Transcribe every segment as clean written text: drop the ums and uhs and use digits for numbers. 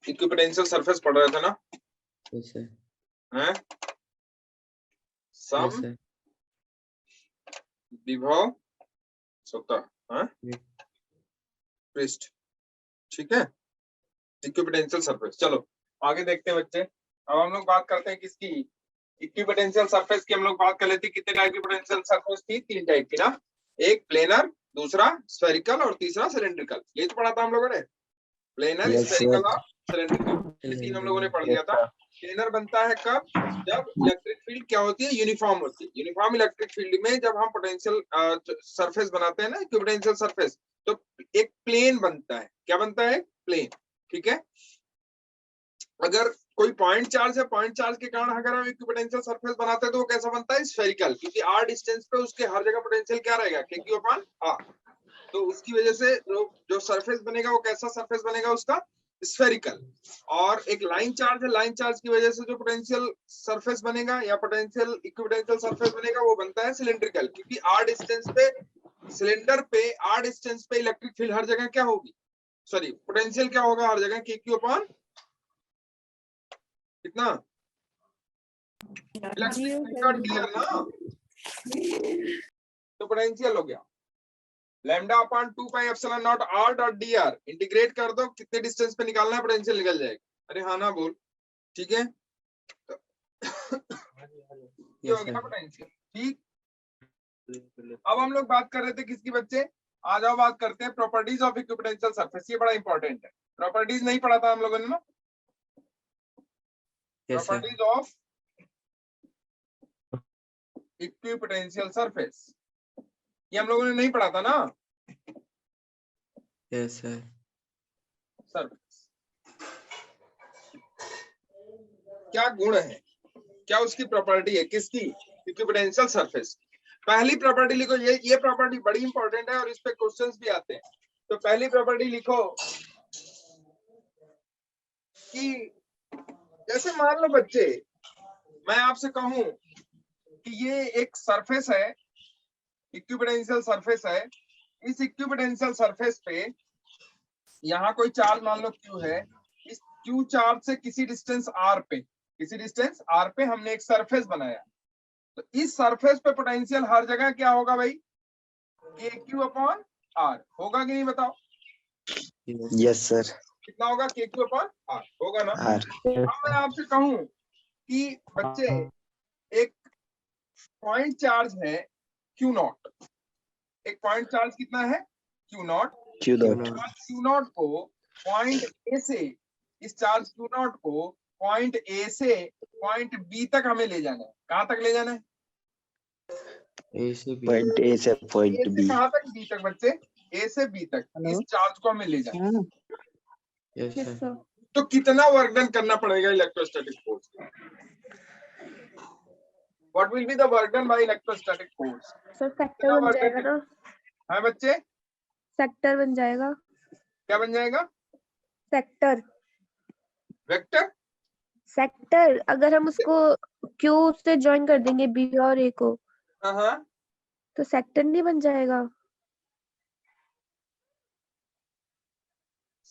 Equipotential surface पढ़ रहे थे ना? Yes sir. हैं? सम विभव सतह पृष्ठ, ठीक है, इक्विपोटेंशियल सरफेस। चलो आगे देखते हैं बच्चे। अब हम लोग बात करते हैं किसकी, इक्विपोटेंशियल सरफेस की हम लोग बात कर लेते हैं। कितने टाइप की इक्विपोटेंशियल सरफेस थी? 3 टाइप की ना, एक प्लेनर, दूसरा स्फेरिकल और तीसरा सिलेंड्रिकल। ये तो पढ़ा था हम लोगों ने, प्लेनर, स्फेरिकल और सिलेंड्रिकल, ये 3 हम लोगों ने पढ़ लिया था। प्लेनर बनता है कब? जब इलेक्ट्रिक फील्ड क्या होती है? यूनिफॉर्म होती है। यूनिफॉर्म इलेक्ट्रिक फील्ड में जब हम पोटेंशियल सरफेस बनाते हैं ना, इक्विपोटेंशियल सरफेस, तो एक प्लेन बनता है। क्या बनता है? प्लेन, ठीक है। अगर कोई पॉइंट चार्ज है, पॉइंट चार्ज के कारण अगर हम इक्विपोटेंशियल सरफेस बनाते हैं तो वो कैसा बनता है? स्फेरिकल, क्योंकि r डिस्टेंस पे उसके हर जगह पोटेंशियल क्या रहेगा? kq/r। तो उसकी वजह से जो सरफेस बनेगा वो कैसा सरफेस बनेगा? उसका स्फेरिकल। और एक लाइन चार्ज है, लाइन चार्ज की वजह से जो पोटेंशियल सरफेस बनेगा या पोटेंशियल इक्विपोटेंशियल सरफेस बनेगा वो बनता है सिलेंड्रिकल, क्योंकि r डिस्टेंस पे, सिलेंडर पे r डिस्टेंस पे इलेक्ट्रिक फील्ड हर जगह क्या होगी? सॉरी, पोटेंशियल क्या होगा हर जगह? kq/ कितना? इलेक्ट्रिक फील्ड का dr ना, तो पोटेंशियल हो गया λ/2πε0r.dr। इंटीग्रेट कर दो, कितने डिस्टेंस पे निकालना है पोटेंशियल निकल जाएगा। अरे हाँ ना बोल, ठीक है। ये हो गया पोटेंशियल, ठीक। अब हम लोग बात कर रहे थे किसकी बच्चे? आ जाओ बात करते हैं प्रॉपर्टीज ऑफ इक्विपोटेंशियल सरफेस। ये बड़ा इंपॉर्टेंट है, प्रॉपर्टीज नहीं पढ़ा था हम लोगों ने ना? प्रॉपर्टीज ऑफ इक्विपोटेंशियल सरफेस ये हम लोगों ने नहीं पढ़ा था ना? Yes sir. सरफेस क्या गुण है, क्या उसकी प्रॉपर्टी है? किसकी? Equipotential surface. पहली प्रॉपर्टी लिखो, ये प्रॉपर्टी बड़ी इंपॉर्टेंट है और इस पे क्वेश्चंस भी आते हैं। तो पहली प्रॉपर्टी लिखो कि जैसे मान लो बच्चे, मैं आपसे कहूं कि ये एक सरफेस है, इक्विपोटेंशियल सरफेस है। इस इक्विपोटेंशियल सरफेस पे यहाँ कोई चार्ज मान लो Q है। इस Q चार्ज से किसी डिस्टेंस R पे, किसी डिस्टेंस R पे हमने एक सरफेस बनाया। तो इस सरफेस पे पोटेंशियल हर जगह क्या होगा भाई? kq/r होगा कि नहीं बताओ? Yes sir. कितना होगा? kq/r होगा ना? अब मैं आपसे कहूं कि बच्चे एक पॉइंट चार्ज है Q0, एक पॉइंट चार्ज कितना है? Q0। Q0 को पॉइंट ए से, इस चार्ज Q0 को पॉइंट ए से पॉइंट बी तक हमें ले जाना है। कहां तक ले जाना है? पॉइंट ए से पॉइंट बी। कहां तक? बी तक बच्चे, ए से बी तक इस चार्ज को हमें ले जाना है। Yes sir. तो कितना वर्क डन करना पड़ेगा electrostatic force? What will be the work done by electrostatic force? Sir factor बन जाएगा ना? हाँ बच्चे, फैक्टर बन जाएगा। क्या बन जाएगा? Factor, vector, sector. अगर हम उसको क्यू से ज्वाइन कर देंगे बी और ए को, हाँ, तो सेक्टर नहीं बन जाएगा?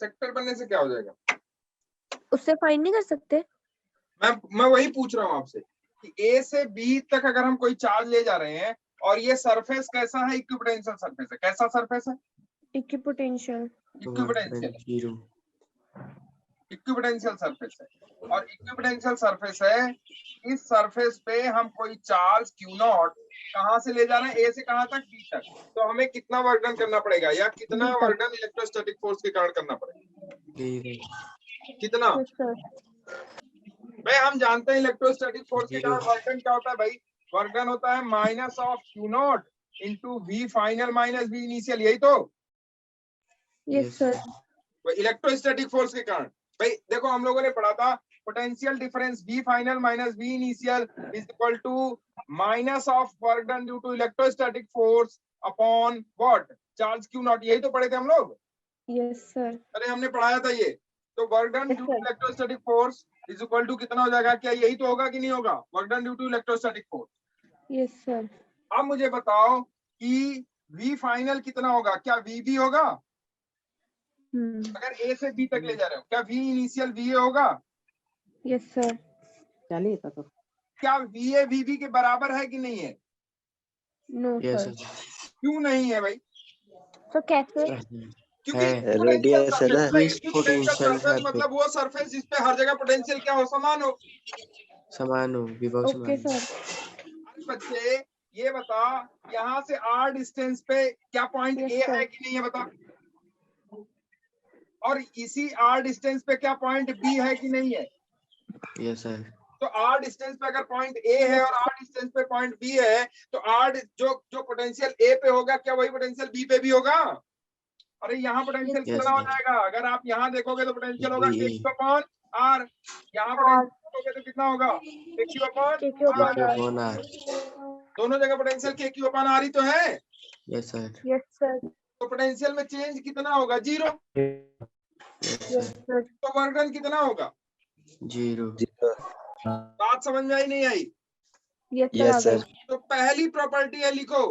सेक्टर बनने से क्या हो जाएगा? उससे फाइंड नहीं कर सकते? मैं वही पूछ रहा हूँ आपसे कि ए से बी तक अगर हम कोई चार्ज ले जा रहे हैं और ये सरफेस कैसा है? इक्विपोटेंशियल सरफेस है। कैसा सरफेस है? इक्विपोटेंशियल। इक्विपोटेंशियल, इक्विपोटेंशियल सरफेस है। और इक्विपोटेंशियल सरफेस है, इस सरफेस पे हम कोई चार्ज Q0 कहां से ले जा रहे हैं? ए से कहां तक? बी तक। तो हमें कितना वर्क डन करना पड़ेगा, या कितना वर्क डन इलेक्ट्रोस्टैटिक फोर्स के कारण करना पड़ेगा? कितना? भाई हम जानते हैं इलेक्ट्रोस्टैटिक फोर्स के कारण वर्क डन क्या होता है भाई? वर्क डन होता है minus of Q0 into V final minus V initial, यही तो? Yes sir. इलेक्ट्रोस्टैटिक फोर्स के कारण भाई देखो हम लोगों ने पढ़ा था potential difference V final minus V initial is equal to minus of work done due to electrostatic force upon what? Charge Q0, यही तो पढ़े थे हम लोग? Yes sir. अरे हमने पढ़ाया था ये। तो work done due to electrostatic force is equal to कितना हो जाएगा? क्या यही तो होगा कि नहीं होगा? Work done due to electrostatic force. Yes sir. अब मुझे बताओ कि V फाइनल कितना होगा? क्या V भी होगा? अगर ए से बी तक ले जा रहे हो, क्या वी इनिशियल वी होगा? Yes sir. चलिए तो क्या वी ए वी बी के बराबर है कि नहीं है? No yes sir. सर। क्यों नहीं है भाई? तो कैसे? क्योंकि है रेडियस है ना। Potential Potential surface surface। मतलब वो सरफेस जिस पे हर जगह पोटेंशियल क्या हो, समान हो। समान हो, विभव ओके समान। सर। अरे बच्चे ये बता, यहाँ से आर डिस्टेंस पे क्या पॉइंट Yes, ए sir. है कि नहीं है बता, और इसी आर डिस्टेंस पे क्या पॉइंट बी है कि नहीं है? Yes sir. तो आर डिस्टेंस पे अगर पॉइंट ए है और आर डिस्टेंस पे पॉइंट बी है, तो आर जो पोटेंशियल ए पे होगा क्या वही पोटेंशियल बी पे भी होगा? अरे यहाँ पोटेंशियल Yes, कितना हो sir. जाएगा? अगर आप यहाँ देखोगे तो पोटेंशियल होगा B. K Q upon R, यहाँ पोटेंशियल देखोगे तो कितना होगा? K Q upon KQ R. KQ upon R. दोनों जगह पोटेंशियल के क्यू अपॉन आर ही तो है। Yes sir. Yes sir. तो पोटेंशियल में चेंज कितना होगा? 0। Yes yes sir. सर। तो वर्क डन कितना होगा? 0. बात समझ में आई नहीं आई? Yes yes sir. सर। तो पहली प्रॉपर्टी है, लिखो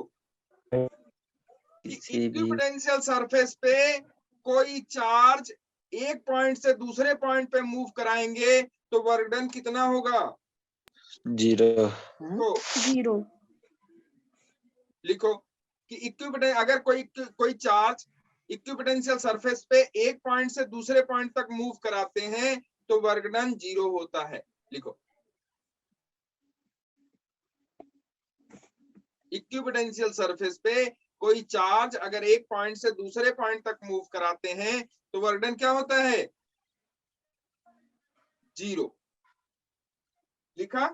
किसी भी इक्विपोटेंशियल सरफेस पे कोई चार्ज एक पॉइंट से दूसरे पॉइंट पे मूव कराएंगे तो वर्क डन कितना होगा? 0। तो 0। लिखो कि इक्विपोटेंशियल अगर कोई चार्ज इक्विपोटेंशियल सरफेस पे एक पॉइंट से दूसरे पॉइंट तक मूव कराते हैं तो वर्क डन 0 होता है। लिखो इक्विपोटेंशियल सरफेस पे कोई चार्ज अगर एक पॉइंट से दूसरे पॉइंट तक मूव कराते हैं तो वर्क डन क्या होता है? 0। लिखा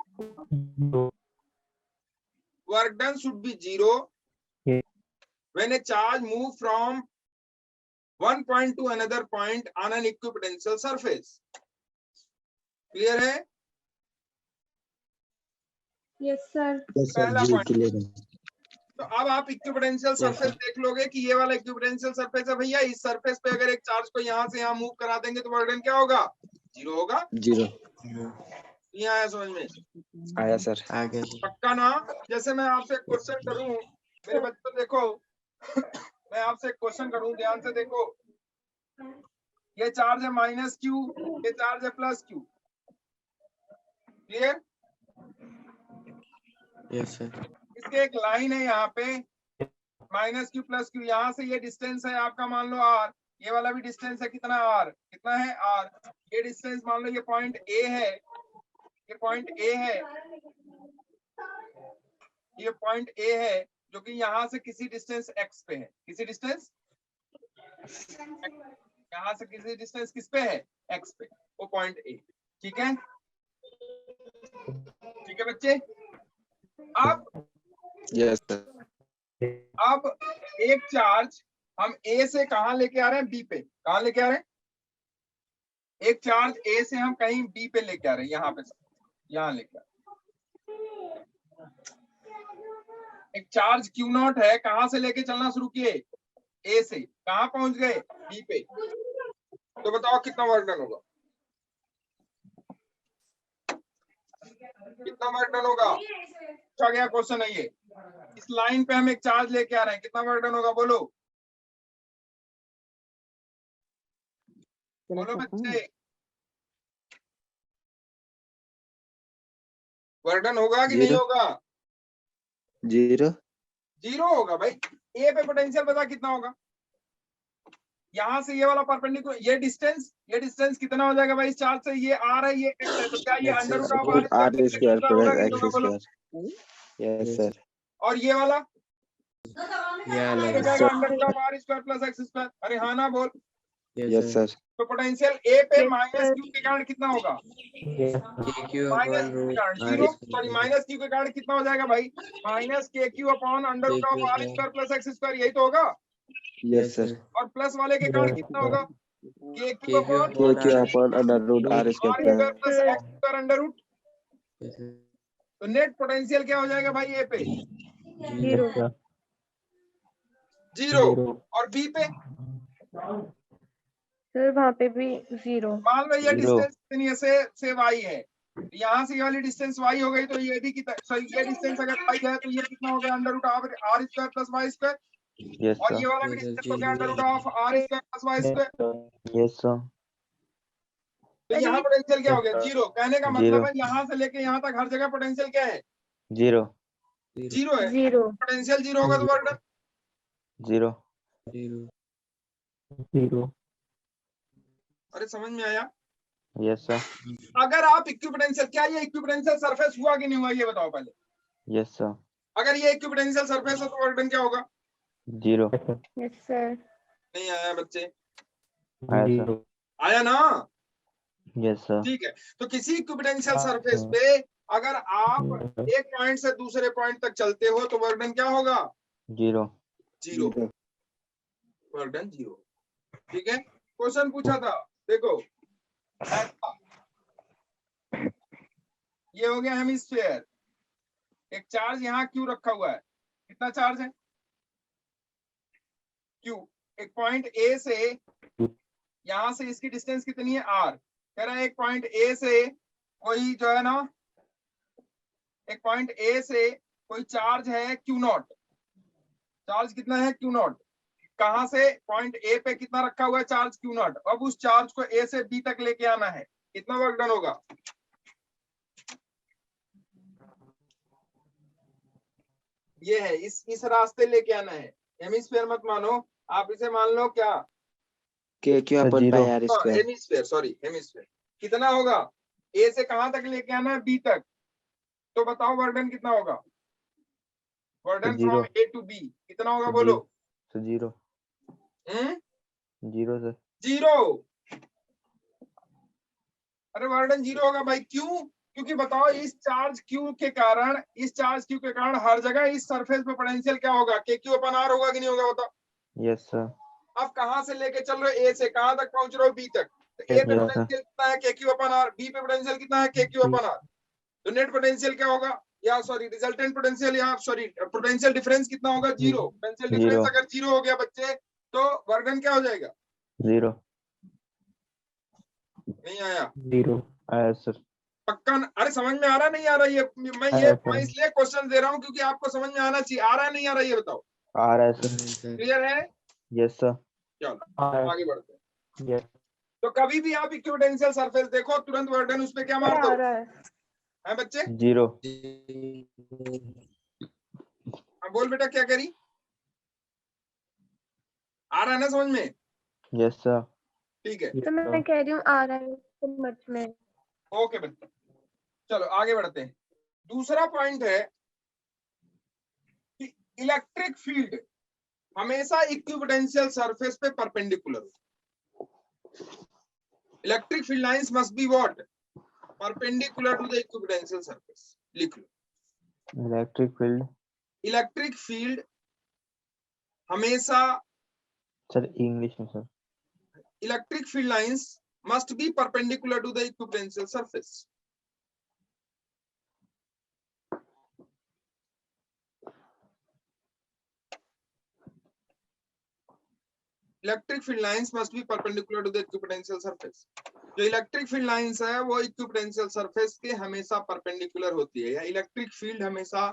work done should be 0 when a charge move from one point to another point on an equipotential surface. Clear है? Yes sir. पहला जी पॉइंट। क्लियर है। तो अब आप इक्विपोटेंशियल सरफेस देख लोगे कि ये वाला इक्विपोटेंशियल सरफेस है भैया, इस सरफेस पे अगर एक चार्ज को यहाँ से यहाँ मूव करा देंगे तो वर्क डन क्या होगा? 0 होगा। 0 नहीं आया समझ में? आया सर। आगे सर. पक्का ना? जैसे मैं आपसे क्वेश्चन करूं, मेरे बच्चों देखो मैं आपसे क्वेश्चन करूं, ध्यान से देखो, ये चार्ज है माइनस क्यू, ये चार्ज है plus Q. Clear? Yes sir. इसके एक लाइन है यहाँ पे माइनस क्यू प्लस क्यू, यहाँ से ये डिस्टेंस है आपका मान लो आर, ये वाला भी डिस्टेंस है कितना आर, कितना है आर, ये डिस्टेंस मान लो ये पॉइंट ए है, ये पॉइंट ए है, ये पॉइंट ए है जो कि यहाँ से किसी डिस्टेंस एक्स पे है, किसी डिस्टेंस यहाँ से किसी डिस्टेंस किस पे है? एक्स पे, वो पॉइंट ए। ठीक है? ठीक है बच्चे? अब यस सर। अब एक चार्ज हम ए से कहां लेके आ रहे हैं? बी पे। कहां लेके आ रहे हैं? एक चार्ज ए से हम कहीं बी पे लेके आ रहे हैं, यहाँ पे, यहाँ लेके आ रहे हैं। एक चार्ज क्यू नॉट है, कहां से लेके चलना शुरू किए? ए से। कहां पहुंच गए? बी पे। तो बताओ कितना वर्क डन होगा? कितना वर्क डन होगा? पूछा गया क्वेश्चन है ये। इस लाइन पे हम एक चार्ज लेके आ रहे हैं, कितना वर्क डन होगा? बोलो बोलो बच्चे, वर्क डन होगा कि नहीं होगा? 0 0 होगा भाई। ए पे पोटेंशियल पता कितना होगा? यहाँ से ये वाला परपेंडिकुलर, ये डिस्टेंस कितना हो जाएगा भाई? इस चार्ज से ये आर है, ये एक्स है, तो क्या ये under root of R square plus X बोलो? स्क्वायर। Yes sir. और ये वाला ये अलग हो है. जाएगा under root of R square plus X square. अरे हाँ ना बोल। Yes sir. तो पोटेंशियल ए पे माइनस क्यू के कारण कितना होगा? KQ माइनस upon क्यू के root कारण R 0, square. Sorry minus Q के कारण कितना हो जाएगा भाई? Minus K Q upon under root of R square plus X square, यही तो होगा। Yes sir. और प्लस वाले के कारण कितना होगा? K Q KQ upon K upon Q R. Upon under root R R square square plus X square under root. Yes sir. तो नेट पोटेंशियल क्या हो जाएगा भाई? ए पे 0 और बी पे सर वहाँ पे भी 0। मान लो ये 0। डिस्टेंस इतनी से वाई है, यहाँ से ये वाली डिस्टेंस वाई हो गई, तो ये भी कितना, सॉरी ये डिस्टेंस अगर वाई है तो ये कितना हो गया? Under root R square plus Y square. Yes, और sir. ये वाला Yes, sir. किसको क्या under root of R square plus Y square. Yes, sir. तो यहाँ पोटेंशियल क्या हो गया? जीरो। कहने का मतलब Zero. है यहाँ से लेके यहाँ तक हर जगह पोटेंशियल क्या है? Zero. जीरो है। जीरो। पोटेंशियल जीरो होगा तो वर्क डन। Zero. Zero. अरे समझ में आया? Yes, sir. अगर आप इक्विपोटेंशियल, क्या ये इक्विपोटेंशियल सरफेस हुआ कि नहीं हुआ ये बताओ पहले। Yes, sir. अगर ये इक्विपोटेंशियल सरफेस है तो वर्क डन क्या होगा? Zero. Yes sir. नहीं आया बच्चे? Yes, sir. आया ना? Yes, sir. ठीक है। तो किसी इक्विपोटेंशियल सरफेस पे अगर आप एक पॉइंट से दूसरे पॉइंट तक चलते हो तो वर्क डन क्या होगा? Zero. Zero. Work done zero. ठीक है। क्वेश्चन पूछा था, देखो ऐसा। ये हो गया हेमिस्फीयर। एक चार्ज यहाँ क्यू रखा हुआ है। कितना चार्ज है? क्यू। एक पॉइंट ए से यहां से इसकी डिस्टेंस कितनी है? आर। कह रहा है एक पॉइंट ए से कोई जो है ना, एक पॉइंट ए से कोई चार्ज है क्यू नॉट। चार्ज कितना है? Q not. कहां से? पॉइंट ए पे कितना रखा हुआ है चार्ज? Q not. अब उस चार्ज को ए से बी तक लेके आना है। कितना वर्क डन होगा? ये है, इस रास्ते लेके आना है। हेमिस्फीयर मत मानो, आप इसे मान लो क्या? K Q upon pi R square. Hemisphere, sorry hemisphere. कितना होगा? ए से कहां तक लेके आना है? बी तक। तो बताओ वर्डन कितना होगा? वर्डन फ्रॉम ए टू बी कितना होगा? बोलो। So zero. Zero, sir. Zero. अरे वर्डन जीरो होगा भाई। क्यों? क्योंकि बताओ इस चार्ज क्यू के कारण, हर जगह इस सरफेस पे पोटेंशियल क्या होगा? के क्यू अपन आर होगा कि नहीं होगा? बताओ। Yes, sir. अब कहां से लेके चल रहे हो? ए से कहां तक पहुंच रहे हो? बी तक। तो ए पे Yes, पोटेंशियल कितना है? के क्यू अपन आर। बी पे पोटेंशियल कितना है? के क्यू अपन आर। तो नेट पोटेंशियल क्या होगा? या सॉरी रिजल्टेंट पोटेंशियल, या सॉरी पोटेंशियल डिफरेंस कितना होगा? जीरो। Potential difference Zero. अगर जीरो हो गया बच्चे तो वर्क डन क्या हो जाएगा? Zero. नहीं आया? Zero. Yes, sir. पक्का अरे समझ में आ रहा नहीं आ रहा? ये मैं इसलिए क्वेश्चन दे रहा हूँ क्योंकि आपको समझ में आना चाहिए। आ रहा है नहीं आ रहा ये बताओ। R, sir. Sir. क्लियर है? Yes, sir. चलो आगे बढ़ते हैं। तो कभी भी आप इक्विपोटेंशियल सरफेस देखो तुरंत वर्क डन उस पे क्या मार दो? आ रहा है। है बच्चे? Zero. अब बोल बेटा क्या करी? आ रहा है ना समझ में? Yes, sir. ठीक है, तो मैं कह रही हूँ आ रहा है समझ में। ओके बच्चे। चलो आगे बढ़ते हैं। दूसरा पॉइंट है कि इलेक्ट्रिक फील्ड हमेशा इक्विपोटेंशियल सरफेस पे परपेंडिकुलर हो। Electric field lines must be what? Perpendicular to the equipotential surface. लिख लो। Electric field. इलेक्ट्रिक फील्ड हमेशा, Sir, English में sir. Electric field lines must be perpendicular to the equipotential surface. Electric field lines must be perpendicular to the equipotential surface. जो electric field lines है वो equipotential surface के हमेशा perpendicular होती है, या इलेक्ट्रिक फील्ड हमेशा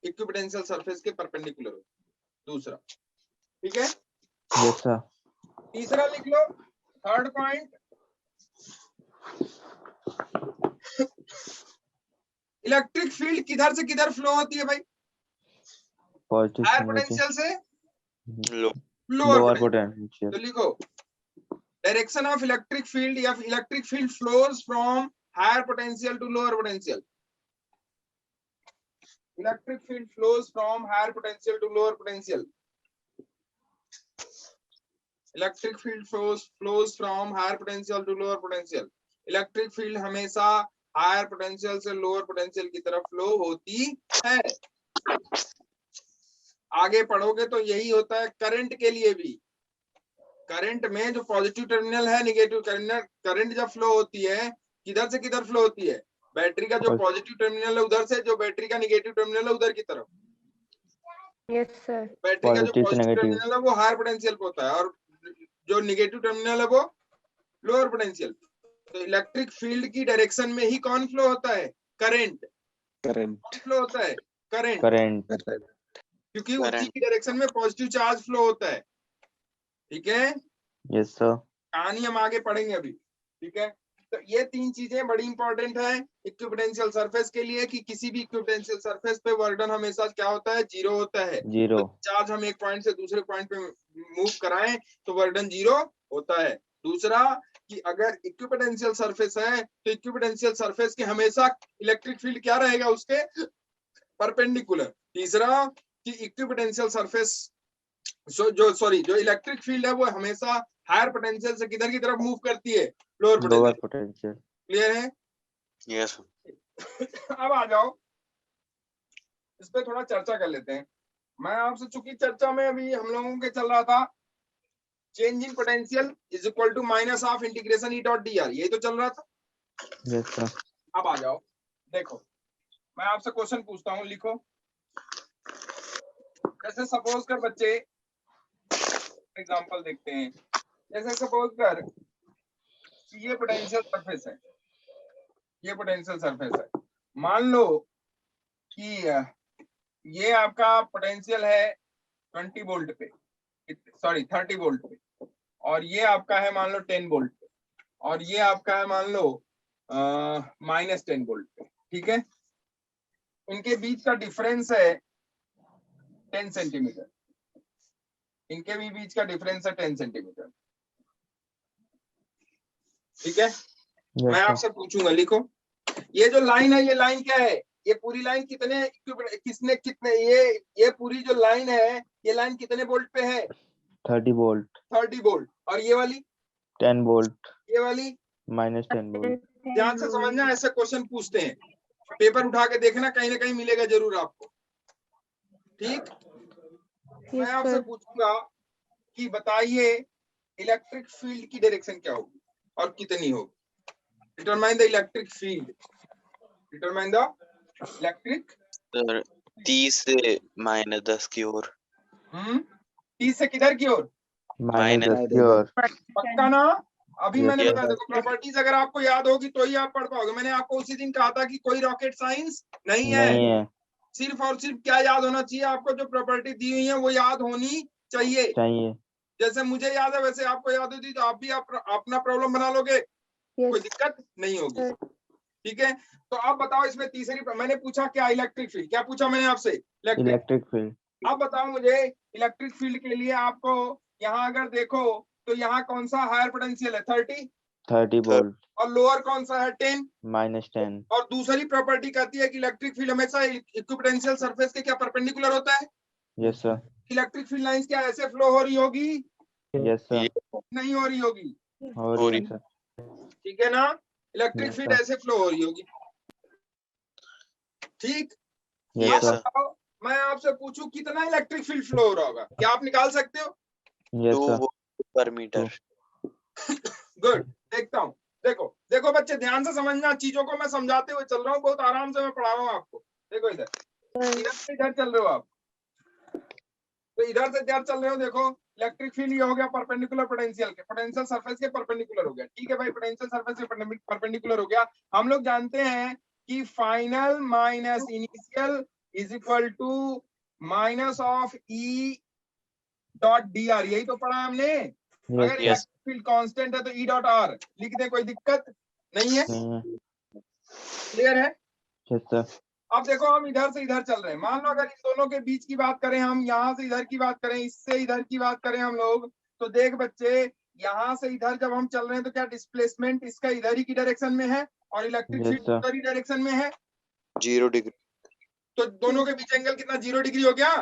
इक्विपोटेंशियल सरफेस के परपेंडिकुलर होती है। दूसरा, ठीक है? Yes, sir. तीसरा लिख लो, थर्ड पॉइंट। इलेक्ट्रिक फील्ड किधर से किधर फ्लो होती है भाई? Positive हायर से negative. पोटेंशियल से Lower लोअर पोटेंशियल। potential. तो लिखो डायरेक्शन ऑफ इलेक्ट्रिक फील्ड, या electric field flows from higher potential to lower potential. Electric field flows from higher potential to lower potential. Electric field flows from higher potential to lower potential. Electric field हमेशा higher potential से lower potential की तरफ flow होती है। आगे पढ़ोगे तो यही होता है करंट के लिए भी। करंट में जो पॉजिटिव टर्मिनल है, नेगेटिव टर्मिनल, करंट जब फ्लो होती है किधर से किधर फ्लो होती है? बैटरी का जो पॉजिटिव टर्मिनल है उधर से, जो बैटरी का नेगेटिव टर्मिनल है उधर की तरफ। Yes sir. बैटरी का जो Positive से पॉजिटिव negative. टर्मिनल है वो हायर पोटेंशियल पे होता है और जो नेगेटिव टर्मिनल है वो लोअर पोटेंशियल। तो इलेक्ट्रिक फील्ड की डायरेक्शन में ही कौन फ्लो होता है? करंट। Current. कौन फ्लो होता है? करंट। Current. क्योंकि उसी की डायरेक्शन में पॉजिटिव चार्ज फ्लो होता है। ठीक है, Yes, sir. कहानी हम आगे पढ़ेंगे अभी। ठीक है, तो ये तीन चीजें बड़ी इंपॉर्टेंट है इक्विपोटेंशियल सरफेस के लिए कि किसी भी इक्विपोटेंशियल सरफेस पे वर्क डन हमेशा क्या होता है, जीरो होता है। Zero. तो चार्ज हम एक पॉइंट से दूसरे पॉइंट पे मूव कराएं तो वर्क डन जीरो होता है। दूसरा कि अगर इक्विपोटेंशियल सरफेस है तो इक्विपोटेंशियल सरफेस के हमेशा इलेक्ट्रिक फील्ड क्या रहेगा, उसके परपेंडिकुलर। तीसरा कि इक्विपोटेंशियल सरफेस जो इलेक्ट्रिक फील्ड है वो हमेशा हायर पोटेंशियल से किधर की तरफ मूव करती है, lower Lower potential. potential. Clear है? यस अब आ जाओ इस पे थोड़ा चर्चा कर लेते हैं। मैं आपसे, चूंकि चर्चा में अभी हम लोगों के चल रहा था change in potential is equal to minus of integration E dot D R, यही तो चल रहा था। Yes, sir. अब आ जाओ, देखो मैं आपसे क्वेश्चन पूछता हूँ, लिखो। जैसे सपोज कर बच्चे, एग्जांपल देखते हैं। जैसे सपोज कर ये पोटेंशियल सरफेस है, ये पोटेंशियल सरफेस है। मान लो कि ये आपका पोटेंशियल है 20 वोल्ट पे, सॉरी 30 वोल्ट पे, और ये आपका है मान लो 10 वोल्ट पे, और ये आपका है मान लो -10 वोल्ट पे। ठीक है, इनके बीच का डिफरेंस है 10 सेंटीमीटर। इनके भी बीच का डिफरेंस है 10 सेंटीमीटर। ठीक है, Yes, मैं sir. आपसे पूछूंगा, लिखो ये जो लाइन है, ये लाइन क्या है? ये पूरी लाइन कितने ये पूरी जो लाइन है, ये लाइन कितने वोल्ट पे है? 30 volt. 30 वोल्ट। और ये वाली 10 volt. ये वाली Minus 10 volt. ध्यान से समझना, ऐसे क्वेश्चन पूछते हैं, पेपर उठा के देखना, कहीं ना कहीं मिलेगा जरूर आपको। ठीक, मैं आपसे पूछूंगा कि बताइए इलेक्ट्रिक फील्ड की डायरेक्शन क्या होगी और कितनी होगी। Determine the electric field, determine the electric. Sir 30 से -10 की ओर। 30 से किधर की ओर? Minus 10 की ओर. पक्का ना? अभी Yes, मैंने sir. बताया, देखो प्रॉपर्टीज अगर आपको याद होगी तो ही आप पढ़ पाओगे। मैंने आपको उसी दिन कहा था कि कोई रॉकेट साइंस नहीं है, नहीं है. सिर्फ और सिर्फ क्या याद होना चाहिए आपको, जो प्रॉपर्टी दी हुई है वो याद होनी चाहिए। चाहिए. जैसे मुझे याद है वैसे आपको याद होती तो आप भी अपना प्रॉब्लम बना लोगे, कोई दिक्कत नहीं होगी। ठीक है, तो आप बताओ इसमें तीसरी, मैंने पूछा क्या इलेक्ट्रिक फील्ड, क्या पूछा मैंने आपसे? Electric field. अब बताओ मुझे इलेक्ट्रिक फील्ड के लिए आपको यहाँ अगर देखो तो यहाँ कौन सा हायर पोटेंशियल है? 30 volt. और लोअर कौन सा है? 10। -10. और दूसरी प्रॉपर्टी कहती है कि इलेक्ट्रिक फील्ड हमेशा इक्विपोटेंशियल सरफेस के क्या परपेंडिकुलर होता है? Yes, sir. Electric field lines क्या ऐसे फ्लो हो रही होगी? Yes, sir. नहीं हो रही होगी। हो रही है, sir. ठीक है ना, इलेक्ट्रिक Yes, फील्ड sir. ऐसे फ्लो हो रही होगी। ठीक, Yes, Yes, sir. sir. बताओ मैं आपसे पूछूं कितना इलेक्ट्रिक फील्ड फ्लो हो रहा होगा, क्या आप निकाल सकते हो? Yes, 2 sir. वोल्ट पर मीटर। गुड, देखता हूँ। देखो देखो बच्चे ध्यान से समझना, चीजों को मैं समझाते हुए चल रहा हूँ, बहुत आराम से मैं पढ़ा रहा हूँ आपको। देखो इधर से इधर चल रहे हो आप, तो इधर से इधर चल रहे हो। देखो इलेक्ट्रिक फील्ड ये हो गया परपेंडिकुलर पोटेंशियल के, पोटेंशियल सरफेस के परपेंडिकुलर हो गया। ठीक है भाई, पोटेंशियल सरफेस के परपेंडिकुलर हो गया। हम लोग जानते हैं कि final minus initial is equal to minus of E dot D R, यही तो पढ़ा हमने। Yes, अगर sir. Yes. Electric field constant है तो ई डॉट आर लिख दे, कोई दिक्कत नहीं है। नहीं है. क्लियर है? Yes, sir. अब देखो हम इधर से इधर चल रहे हैं, मान लो अगर इन दोनों के बीच की बात करें, हम यहाँ से इधर की बात करें, इससे इधर की बात करें हम लोग, तो देख बच्चे यहाँ से इधर जब हम चल रहे हैं तो क्या डिस्प्लेसमेंट इसका इधर ही की डायरेक्शन में है और इलेक्ट्रिक Yes, फील्ड sir. उधर ही डायरेक्शन में है, 0 डिग्री। तो दोनों के बीच एंगल कितना? 0 डिग्री हो गया।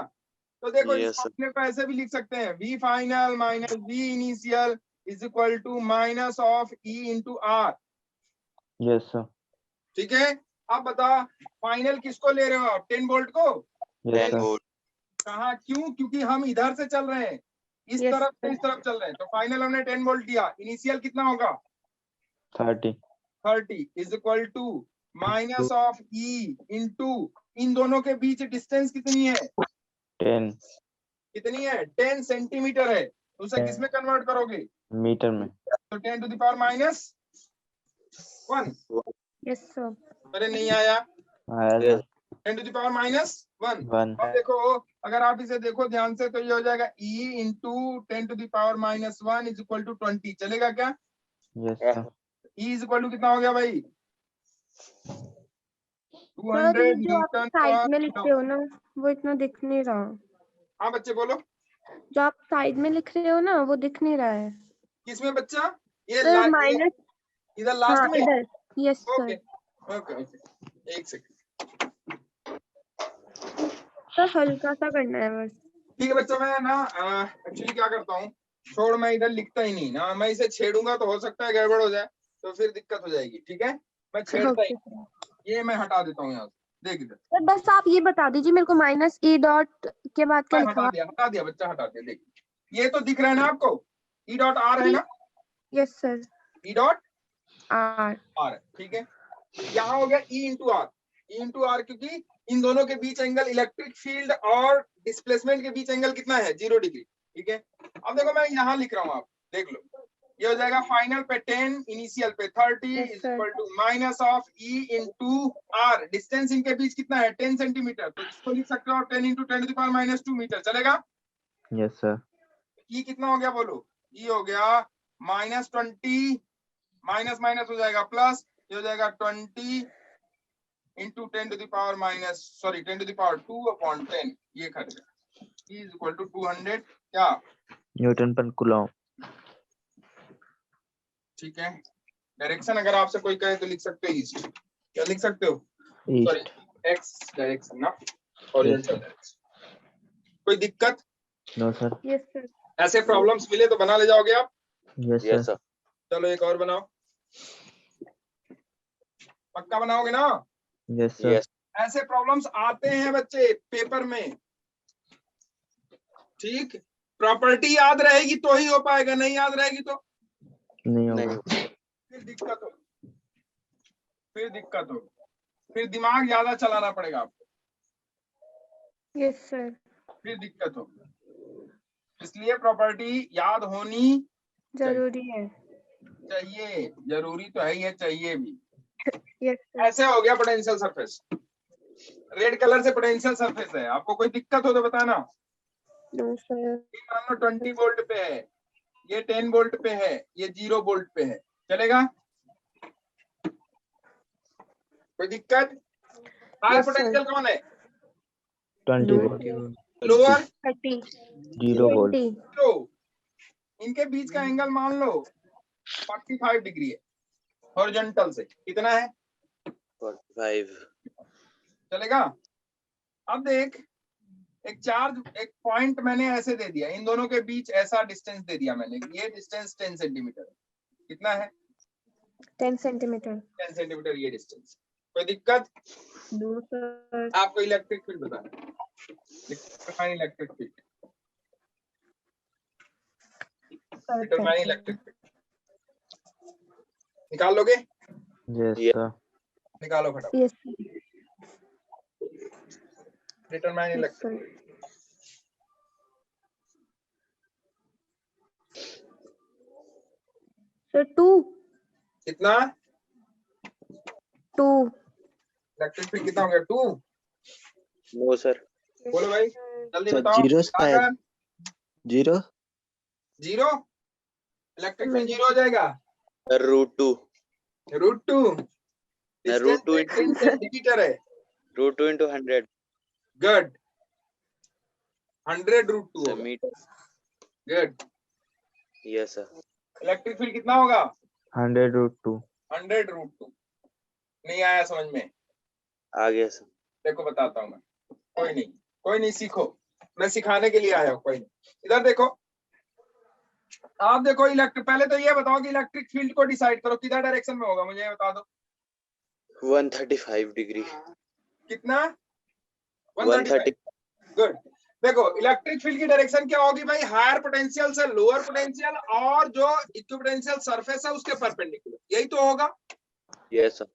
तो देखो इस Yes, sir. फॉर्मूले को ऐसे भी लिख सकते हैं, v final minus v initial is equal to minus of e into R. Yes, sir. ठीक है, अब बता फाइनल किसको ले रहे हो आप? 10 वोल्ट को। Yes, 10 sir. वोल्ट। कहा क्यों? क्योंकि हम इधर से चल रहे हैं, इस Yes, तरफ से इस तरफ चल रहे हैं, तो फाइनल हमने 10 वोल्ट दिया। इनिशियल कितना होगा? 30. 30 is equal to minus of E into, इन दोनों के बीच डिस्टेंस कितनी है? 10 कितनी है? 10 सेंटीमीटर है। तो उसे किस में कन्वर्ट करोगे? मीटर में. तो 10 to the power minus 1। yes sir. अरे नहीं आया, आया था. 10 टू द पावर माइनस 1। 1. अब देखो अगर आप इसे देखो ध्यान से तो ये हो जाएगा E into 10⁻⁻1 is equal to 20। चलेगा क्या? Yes, sir. E is equal to कितना हो गया भाई? सर 200 ये जो आप न्यूटन साइड में पर लिख रहे हो ना वो इतना दिख नहीं रहा। हाँ बच्चे बोलो, जो आप साइड में लिख रहे हो ना वो दिख नहीं रहा है किसमें बच्चा? ये सर। माइनस, इधर हाँ लास्ट में। इधर। Yes okay sir. Okay okay, एक सेकंड। सर हल्का सा करना है बस। ठीक है बच्चों, मैं ना एक्चुअली क्या करता हूँ, छोड़, मैं इधर लिखता ही नहीं ना, मैं इसे छेड़ूंगा तो हो सकता है गड़बड़ हो जाए, तो फिर दिक्कत हो जाएगी। ठीक है, मैं छेड़ता ही, ओके सर। ये मैं हटा देता हूँ यहाँ से। देख इधर, सर बस आप ये बता दीजिए मेरे को माइनस ई डॉट के बाद क्या मैं लिखा हुआ? हटा दिया बच्चा, हटा दिया। देख, ये तो दिख रहा है ना आपको, ई डॉट आर है ना, yes sir. E dot R. R, ठीक है। यहाँ हो गया E into R, E into R, क्योंकि इन दोनों के बीच एंगल, इलेक्ट्रिक फील्ड और डिस्प्लेसमेंट के बीच एंगल कितना है? 0 डिग्री। ठीक है, अब देखो मैं यहाँ लिख रहा हूँ, आप देख लो, ये हो जाएगा फाइनल पे 10, इनिशियल पे 30 Yes, is sir. Equal to minus of E into R. Distance इनके बीच कितना है? 10 सेंटीमीटर, तो इसको लिख सकते हो 10 इंटू 10⁻⁻2 मीटर। चलेगा? Yes, sir. ई कितना हो गया बोलो? ई हो गया -20, माइनस माइनस हो जाएगा प्लस, ये हो जाएगा 20 इंटू 10⁻2/10, ये कर गया। ई इज इक्वल टू 200 क्या? Newton per coulomb. ठीक है, डायरेक्शन अगर आपसे कोई कहे तो लिख सकते हो ईस्ट। क्या लिख सकते हो? Sorry, East. एक्स डायरेक्शन ना, हॉरिजॉन्टल डायरेक्शन। कोई दिक्कत? No, sir. Yes sir. ऐसे प्रॉब्लम्स मिले तो बना ले जाओगे आप? Yes, Yes, sir. sir. चलो एक और बनाओ, पक्का बनाओगे ना? Yes, sir. Yes. ऐसे प्रॉब्लम्स आते हैं बच्चे पेपर में। ठीक, प्रॉपर्टी याद रहेगी तो ही हो पाएगा, नहीं याद रहेगी तो नहीं नहीं। होगा. फिर दिक्कत हो, फिर दिमाग ज्यादा चलाना पड़ेगा आपको, यस सर। फिर दिक्कत हो। इसलिए प्रॉपर्टी याद होनी जरूरी है। चाहिए, जरूरी तो है ही है, चाहिए भी। Yes sir. ऐसे हो गया पोटेंशियल सरफेस, रेड कलर से पोटेंशियल सरफेस है। आपको कोई दिक्कत हो तो बताना। No sir. ये मान लो 20 वोल्ट पे है, ये 10 वोल्ट पे है, ये 0 वोल्ट पे है। चलेगा? कोई दिक्कत? Higher Yes, sir. पोटेंशियल कौन है? 20 No. volt. Lower 30, 0 volt. 20. तो इनके बीच का एंगल मान लो 45 डिग्री है, हॉरिजॉन्टल से कितना है? 45. चलेगा? अब देख, एक चार्ज, एक पॉइंट मैंने ऐसे दे दिया, इन दोनों के बीच ऐसा डिस्टेंस दे दिया मैंने, ये डिस्टेंस 10 सेंटीमीटर है। कितना है? 10 सेंटीमीटर। 10 सेंटीमीटर ये डिस्टेंस। कोई दिक्कत? No sir. आपको इलेक्ट्रिक फील्ड बताना, इलेक्ट्रिक फील्ड, इलेक्ट्रिक फील्ड निकाल लोगे? Yes, Yeah. sir. निकालो फटाफट। Yes determine electric sir. Sir 2 कितना? 2। इलेक्ट्रिक फील्ड कितना हो गया? 2। No, sir. बोलो भाई, जल्दी सर, बताओ। 0 शायद। 0 0, इलेक्ट्रिक फील्ड 0 हो जाएगा। √2. √2 √2 10 सेंटीमीटर है। √2 into 100. गुड, 100 √2 Sir, होगा। meter. Good. Yes, sir. Electric field कितना होगा? 100√2. 100 √2। नहीं आया समझ में? आ गया sir. देखो बताता हूँ मैं, कोई नहीं, सीखो, मैं सिखाने के लिए आया हूँ, कोई नहीं। इधर देखो, आप देखो इलेक्ट्रिक, पहले तो ये बताओ कि इलेक्ट्रिक फील्ड को डिसाइड करो किधर डायरेक्शन में होगा, मुझे ये बता दो। 135 degree. कितना? 130. गुड। देखो इलेक्ट्रिक फील्ड की डायरेक्शन क्या होगी भाई? हायर पोटेंशियल से लोअर पोटेंशियल, और जो इक्विपोटेंशियल सरफेस है उसके परपेंडिकुलर, यही तो होगा। Yes, sir.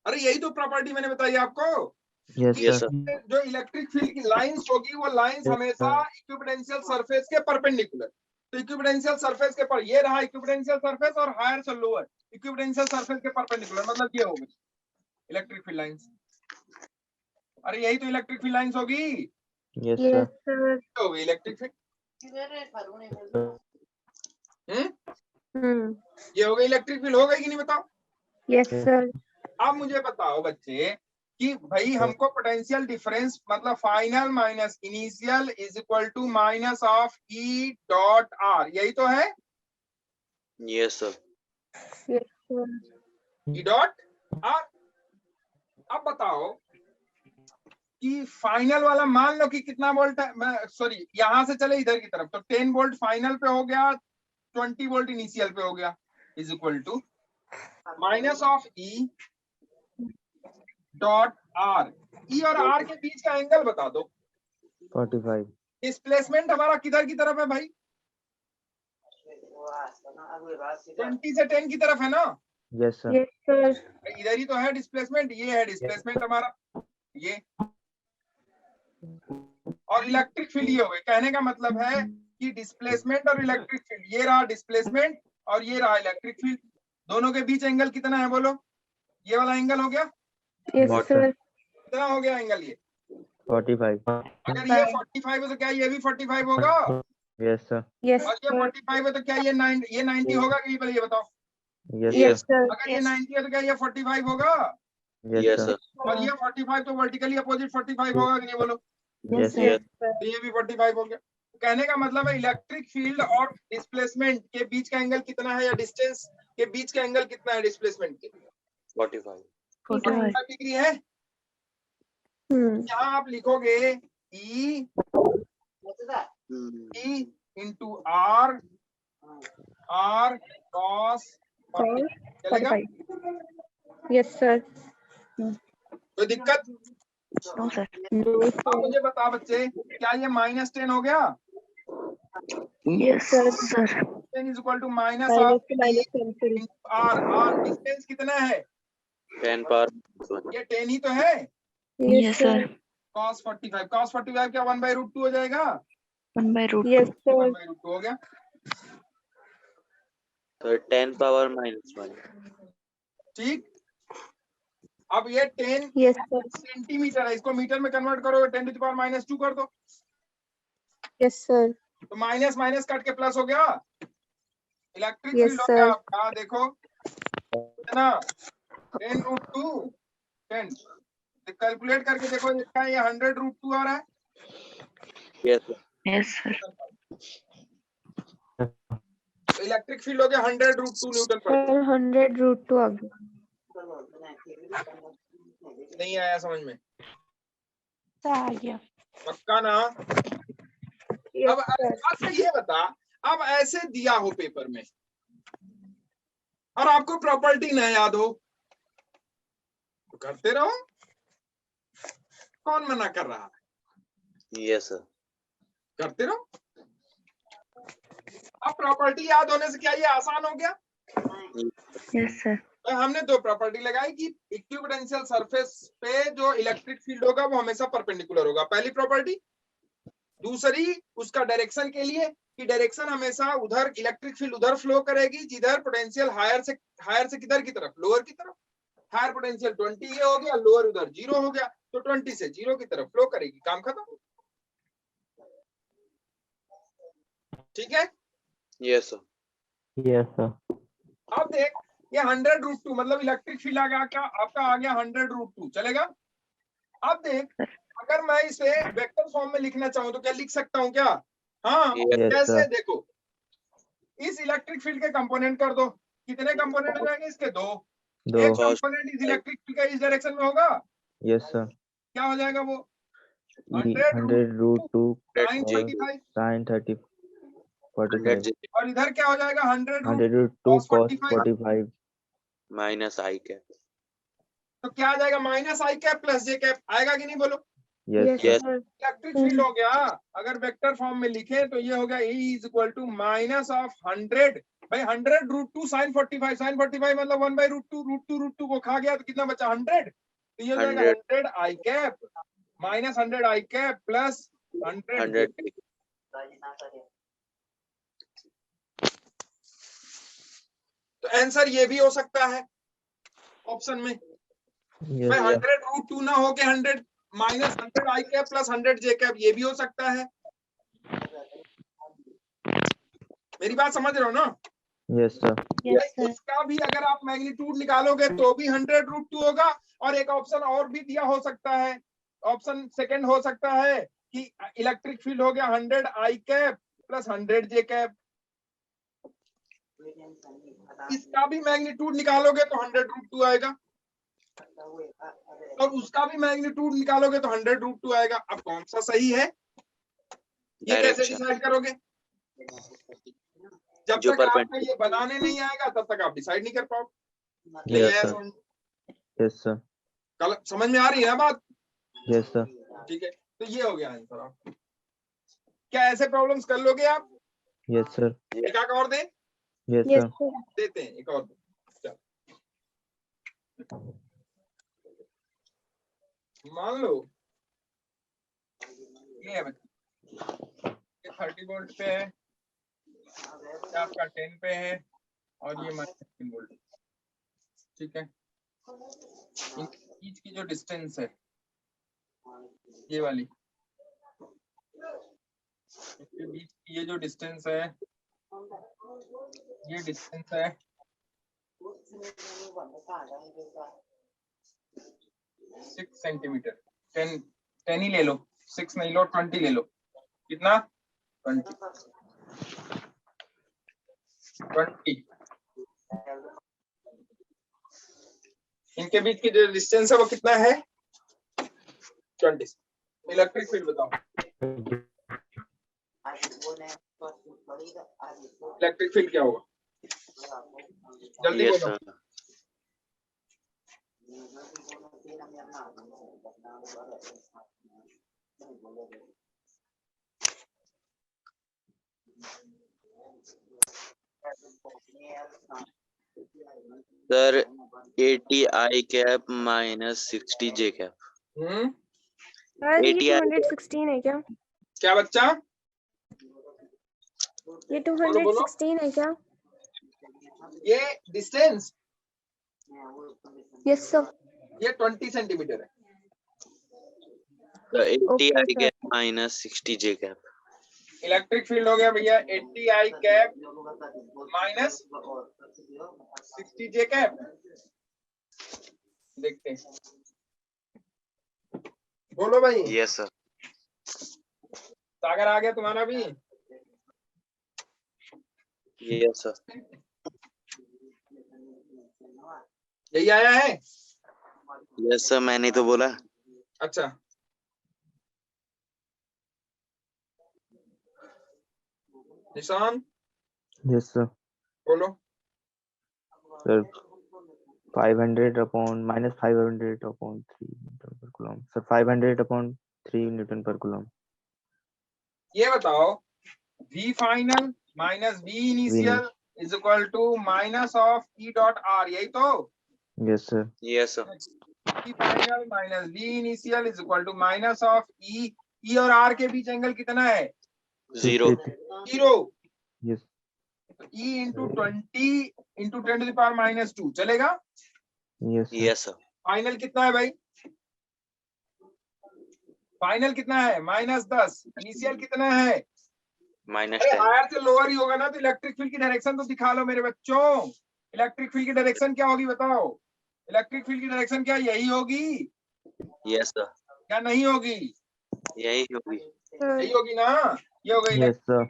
अरे यही तो प्रॉपर्टी मैंने बताई आपको। Yes, Yes, sir. sir. जो इलेक्ट्रिक फील्ड की लाइंस होगी वो लाइंस Yes, हमेशा sir. इक्विपोटेंशियल सरफेस के परपेंडिकुलर। तो इक्विपोटेंशियल सरफेस के पर, ये रहा इक्विपोटेंशियल सरफेस, और हायर से लोअर इक्विपोटेंशियल सरफेस के परपेंडिकुलर, मतलब ये होगी इलेक्ट्रिक फील्ड लाइंस। अरे यही तो इलेक्ट्रिक फील्ड लाइंस होगी। Yes, Yes, sir. sir. हो गई इलेक्ट्रिक फील्ड। ये हो गई इलेक्ट्रिक फील्ड, हो गई कि नहीं बताओ। Yes, sir. अब मुझे बताओ बच्चे कि भाई हमको पोटेंशियल डिफरेंस मतलब final minus initial is equal to minus of E dot R, यही तो है। Yes, sir. Yes, sir. E dot R. अब बताओ कि फाइनल वाला मान लो कि कितना वोल्ट है, सॉरी यहां से चले इधर की तरफ, तो 10 वोल्ट फाइनल पे हो गया, 20 वोल्ट इनिशियल पे हो गया, is equal to minus of E dot r. E और आर के बीच का एंगल बता दो। 45. डिस्प्लेसमेंट हमारा किधर की तरफ है भाई? 20 से 10 की तरफ है ना। Yes, sir. Yes, sir. इधर ही तो है डिस्प्लेसमेंट, ये है डिस्प्लेसमेंट हमारा, ये। और इलेक्ट्रिक फील्ड ये हो गए। कहने का मतलब है कि डिस्प्लेसमेंट और इलेक्ट्रिक फील्ड, ये रहा डिस्प्लेसमेंट और ये रहा इलेक्ट्रिक फील्ड, दोनों के बीच एंगल कितना है बोलो? ये वाला एंगल हो गया, Yes, What? sir. कितना हो गया एंगल ये? 45. अगर ये 45 है तो क्या ये भी 45 होगा? Yes, sir. Yes, और ये sir. 45 है तो क्या ये 90 होगा कि नहीं? पहले ये बताओ। Yes, Yes, sir. sir. अगर ये 90 है तो क्या ये 45 होगा? Yes, Yes, sir. sir. और ये 45 तो वर्टिकली अपोजिट 45 होगा कि नहीं बोलो? Yes, sir. Yes. तो ये भी 45 हो गया। कहने का मतलब है इलेक्ट्रिक फील्ड और डिस्प्लेसमेंट के बीच का एंगल कितना है, या डिस्टेंस के बीच का एंगल कितना है डिस्प्लेसमेंट के? 45. 45 डिग्री है। यहाँ आप लिखोगे E into R, R cos 40 चलेगा? 45. Yes, sir. कोई दिक्कत? No, sir. No, अब sir. मुझे बता बच्चे, क्या ये -10 हो गया? Yes, sir. 10 is equal to minus Minus of to minus cancel. R. R distance कितना है? 10 power -1. ये 10 ही तो है। Yes, sir. cos 45, cos 45 क्या 1/√2 हो जाएगा? 1/√2. Yes, sir. 1/√2 हो गया। So 10 power -1. ठीक। अब ये 10 Yes, sir. सेंटीमीटर है, इसको मीटर में कन्वर्ट करो, 10⁻²कर दो। Yes, sir. तो माइनस माइनस कट के प्लस हो गया। इलेक्ट्रिक Yes, फील्ड हो गया sir. आपका, देखो कितना, 10√2 10। कैलकुलेट करके देखो इसका, ये 100√2 आ रहा है। Yes, sir. Yes, sir. तो इलेक्ट्रिक फील्ड हो गया 100√2 न्यूटन पर। Sir, 100√2 आ गया। नहीं आया समझ में? आ गया। पक्का ना? Yes, अब sir. अच्छा ये बता, अब ऐसे दिया हो पेपर में और आपको प्रॉपर्टी ना याद हो तो करते रहो, कौन मना कर रहा है? Yes, sir. करते रहो। अब प्रॉपर्टी याद होने से क्या ये आसान हो गया? Yes, sir. तो हमने दो प्रॉपर्टी लगाई कि इक्विपोटेंशियल सरफेस पे जो इलेक्ट्रिक फील्ड होगा वो हमेशा परपेंडिकुलर होगा, पहली प्रॉपर्टी। दूसरी उसका डायरेक्शन के लिए कि डायरेक्शन हमेशा उधर, इलेक्ट्रिक फील्ड उधर फ्लो करेगी जिधर पोटेंशियल हायर से किधर की तरफ, लोअर की तरफ। हायर पोटेंशियल 20 ये हो गया, लोअर उधर 0 हो गया, तो 20 से 0 की तरफ फ्लो करेगी, काम खत्म। ठीक है? Yes, sir. Yes, sir. अब देख, ये 100√2 मतलब इलेक्ट्रिक फील्ड आपका आ गया 100√2, चलेगा? अब देख, अगर मैं इसे वेक्टर फॉर्म में लिखना चाहूँ तो क्या लिख सकता हूँ क्या? हाँ। Yes, कैसे? sir. देखो, इस इलेक्ट्रिक फील्ड के कंपोनेंट कर दो। कितने कंपोनेंट हो जाएंगे इसके? दो। एक 2. कंपोनेंट इस इलेक्ट्रिक फील्ड का इस डायरेक्शन में होगा, Yes, sir. क्या हो जाएगा वो? E 100√2 sin 45। sin 30 45. 100 और इधर क्या हो जाएगा? 100√2 100√2 cos cos 45। 45. minus I cap. तो क्या आ जाएगा? -i cap plus j cap आएगा कि नहीं बोलो? Yes, sir. Yes. sir. Electric फील्ड हो गया। अगर वेक्टर फॉर्म में लिखे तो ये हो गया E is equal to minus of 100 भाई 100√2 sin 45। sin 45 मतलब 1/√2 को खा गया तो कितना बचा? 100। तो ये हो जाएगा 100 i cap minus 100 i cap plus 100 100. तो आंसर ये भी हो सकता है ऑप्शन में। Yes, भाई sir. 100√2 ना हो के 100 माइनस 100 आई कैप प्लस 100 जे कैप, ये भी हो सकता है। मेरी बात समझ रहे हो ना? Yes sir. Yes sir. इसका भी अगर आप मैग्नीट्यूड निकालोगे तो भी 100√2 होगा। और एक ऑप्शन और भी दिया हो सकता है, ऑप्शन सेकंड हो सकता है कि इलेक्ट्रिक फील्ड हो गया 100 आई कैप प्लस 100 जे कैप। इसका भी मैग्नीट्यूड निकालोगे तो 100√2 आएगा, और उसका भी मैग्नीट्यूड निकालोगे तो 100√2 आएगा। अब कौन सा सही है ये कैसे Direction. डिसाइड करोगे? जब जो तक आपको perpendicular. ये बनाने नहीं आएगा तब तक आप डिसाइड नहीं कर पाओगे। Yes ये sir. Yes sir. समझ में आ रही है ना बात? Yes sir. ठीक है, तो ये हो गया आंसर। आप क्या ऐसे प्रॉब्लम्स कर लोगे आप? Yes sir. एक आंख और दे, Yes यस sir. सर। देते हैं एक और दे। चल। मान लो ये है बच्चे, ये 30 वोल्ट पे है, ये आपका 10 पे है, और ये -15 वोल्ट। ठीक है, इनके बीच की जो डिस्टेंस है ये वाली, इसके बीच की ये जो डिस्टेंस है, ये डिस्टेंस है 6 सेंटीमीटर। 10 ही ले लो, 6 नहीं लो, 20 ले लो। कितना? 20। इनके बीच की जो डिस्टेंस है वो कितना है? 20। इलेक्ट्रिक फील्ड बताओ, इलेक्ट्रिक फील्ड क्या होगा? जल्दी Yes बोलो। sir. Sir, 80 I cap minus 60 J cap. Sir ये 80 I 216 है क्या? क्या बच्चा? ये बोलो, बोलो। 216 है क्या? ये डिस्टेंस, यस सर। ये 20 सेंटीमीटर है। the 80 Okay, I sir. cap minus 60 J cap. Electric फील्ड हो गया भैया 80 I cap minus 60 J cap. देखते हैं, बोलो भाई। Yes sir. सागर आ गया तुम्हारा भी? Yes sir. यही आया है? Yes sir, मैंने तो बोला। अच्छा, निशान Yes sir. बोलो। Sir, 500 upon minus 500 upon 3 Newton per coulomb. Sir, 500 upon 3 Newton per coulomb. ये बताओ, V final minus V initial is equal to minus of E dot R, यही तो? Yes sir. Yes sir. V final minus V initial is equal to minus of E और R के बीच angle कितना है? 0. 0। Yes. E into 20 into 10 to the power -2 चलेगा? Yes sir. Yes sir. Final कितना है भाई? फाइनल कितना है? -10। इनिशियल कितना है? Minus अरे 10. हायर से लोअर ही होगा ना, तो इलेक्ट्रिक फील्ड की डायरेक्शन तो दिखा लो मेरे बच्चों। इलेक्ट्रिक फील्ड की डायरेक्शन क्या होगी बताओ? इलेक्ट्रिक फील्ड की डायरेक्शन क्या यही होगी Yes sir. या नहीं होगी? यही होगी। यही होगी ना? ये हो गई Yes sir.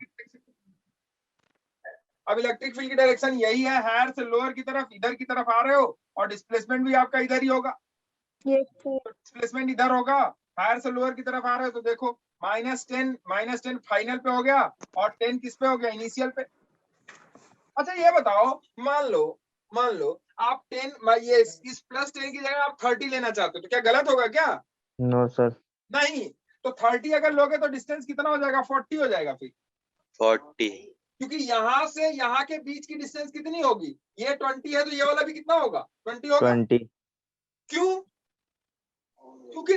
अब इलेक्ट्रिक फील्ड की डायरेक्शन यही है, हायर से लोअर की तरफ, इधर की तरफ आ रहे हो, और डिस्प्लेसमेंट भी आपका इधर ही होगा। Yes sir. तो डिस्प्लेसमेंट इधर होगा, हायर से लोअर की तरफ आ रहे हो, तो देखो -10 फाइनल पे हो गया, और 10 किस पे हो गया? इनिशियल पे। अच्छा ये बताओ, मान लो आप 10 ये इस +10 की जगह आप 30 लेना चाहते हो, तो क्या गलत होगा क्या? No sir. नहीं, तो 30 अगर लोगे तो डिस्टेंस कितना हो जाएगा? 40 हो जाएगा फिर, 40. क्योंकि यहाँ से यहाँ के बीच की डिस्टेंस कितनी होगी? ये 20 है, तो ये वाला भी कितना होगा? 20 होगा। 20. क्यों? क्योंकि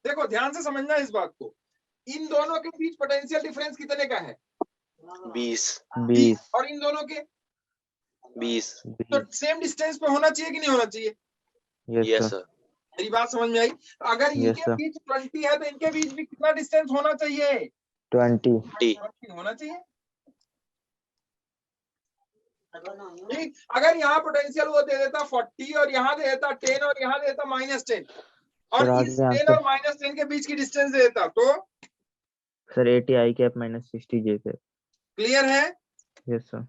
देखो ध्यान से समझना इस बात को, इन दोनों के बीच पोटेंशियल डिफरेंस कितने का है? 20. 20. और इन दोनों के 20. तो सेम डिस्टेंस पे होना चाहिए कि नहीं होना चाहिए? Yes Yes sir. sir. मेरी बात समझ में आई? अगर Yes, इनके sir. बीच 20 है तो इनके बीच भी कितना डिस्टेंस होना चाहिए? 20. 20 होना चाहिए। ठीक, अगर यहाँ पोटेंशियल वो दे देता 40 और यहाँ दे देता 10 और यहाँ दे देता -10 और Sir, इस आगे 10 answer. और -10 के बीच की डिस्टेंस दे देता तो Sir, 80 I cap minus 60 J cap. Clear है? Yes, sir.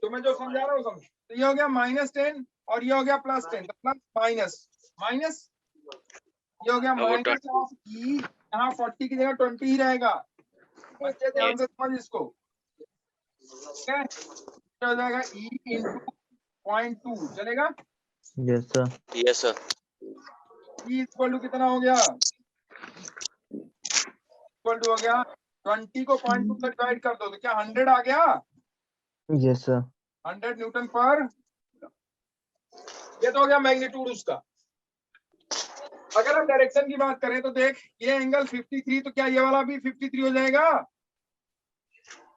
तो मैं जो समझा रहा हूँ समझ। तो ये हो गया -10 और ये हो गया +10, प्लस माइनस ये हो गया माइनस ऑफ ई, यहाँ 40 की जगह 20 ही रहेगा। बच्चे ध्यान से समझ इसको, ठीक है? हो जाएगा ई इंटू 0.2 चलेगा। Yes, sir. Yes sir, E equal to कितना हो गया? इक्वल टू हो गया 20 को 0.2 से डिवाइड कर दो तो क्या 100 आ गया? Yes, sir. 100 न्यूटन पर। ये तो हो गया मैग्नीट्यूड उसका। अगर हम डायरेक्शन की बात करें तो देख, ये एंगल 53, तो क्या ये वाला भी 53 हो जाएगा?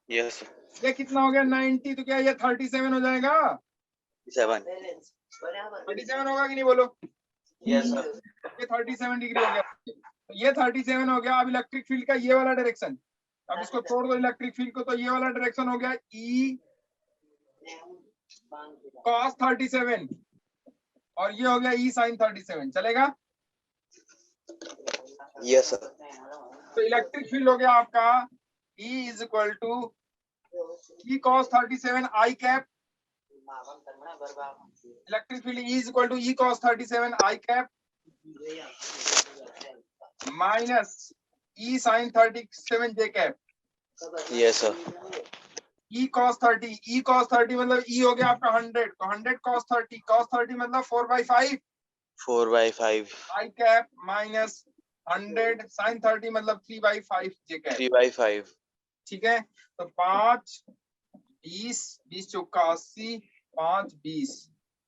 यस ये कितना हो गया 90, तो क्या ये 37 हो जाएगा? 7, 37 होगा कि नहीं बोलो? यस सर, ये 37 डिग्री हो गया, तो ये 37 हो गया। अब इलेक्ट्रिक फील्ड का ये वाला डायरेक्शन, अब इसको छोड़ दो इलेक्ट्रिक फील्ड को, तो ये वाला डायरेक्शन हो गया ई cos 37 और ये हो गया ई sin 37 चलेगा। यस सर, तो इलेक्ट्रिक फील्ड हो गया आपका E is equal to E cos 37 I cap. Electric field E is equal to E cos 37 I cap minus E sin 37 J cap. Yes sir, E cos 30 मतलब E हो गया आपका 100, तो 100 cos 30 मतलब 4/5 4/5, आई कैप माइनस 100 sin 30 मतलब 3/5 जे cap. 3/5, ठीक है, तो 5 20 20 चौका 80, 5 20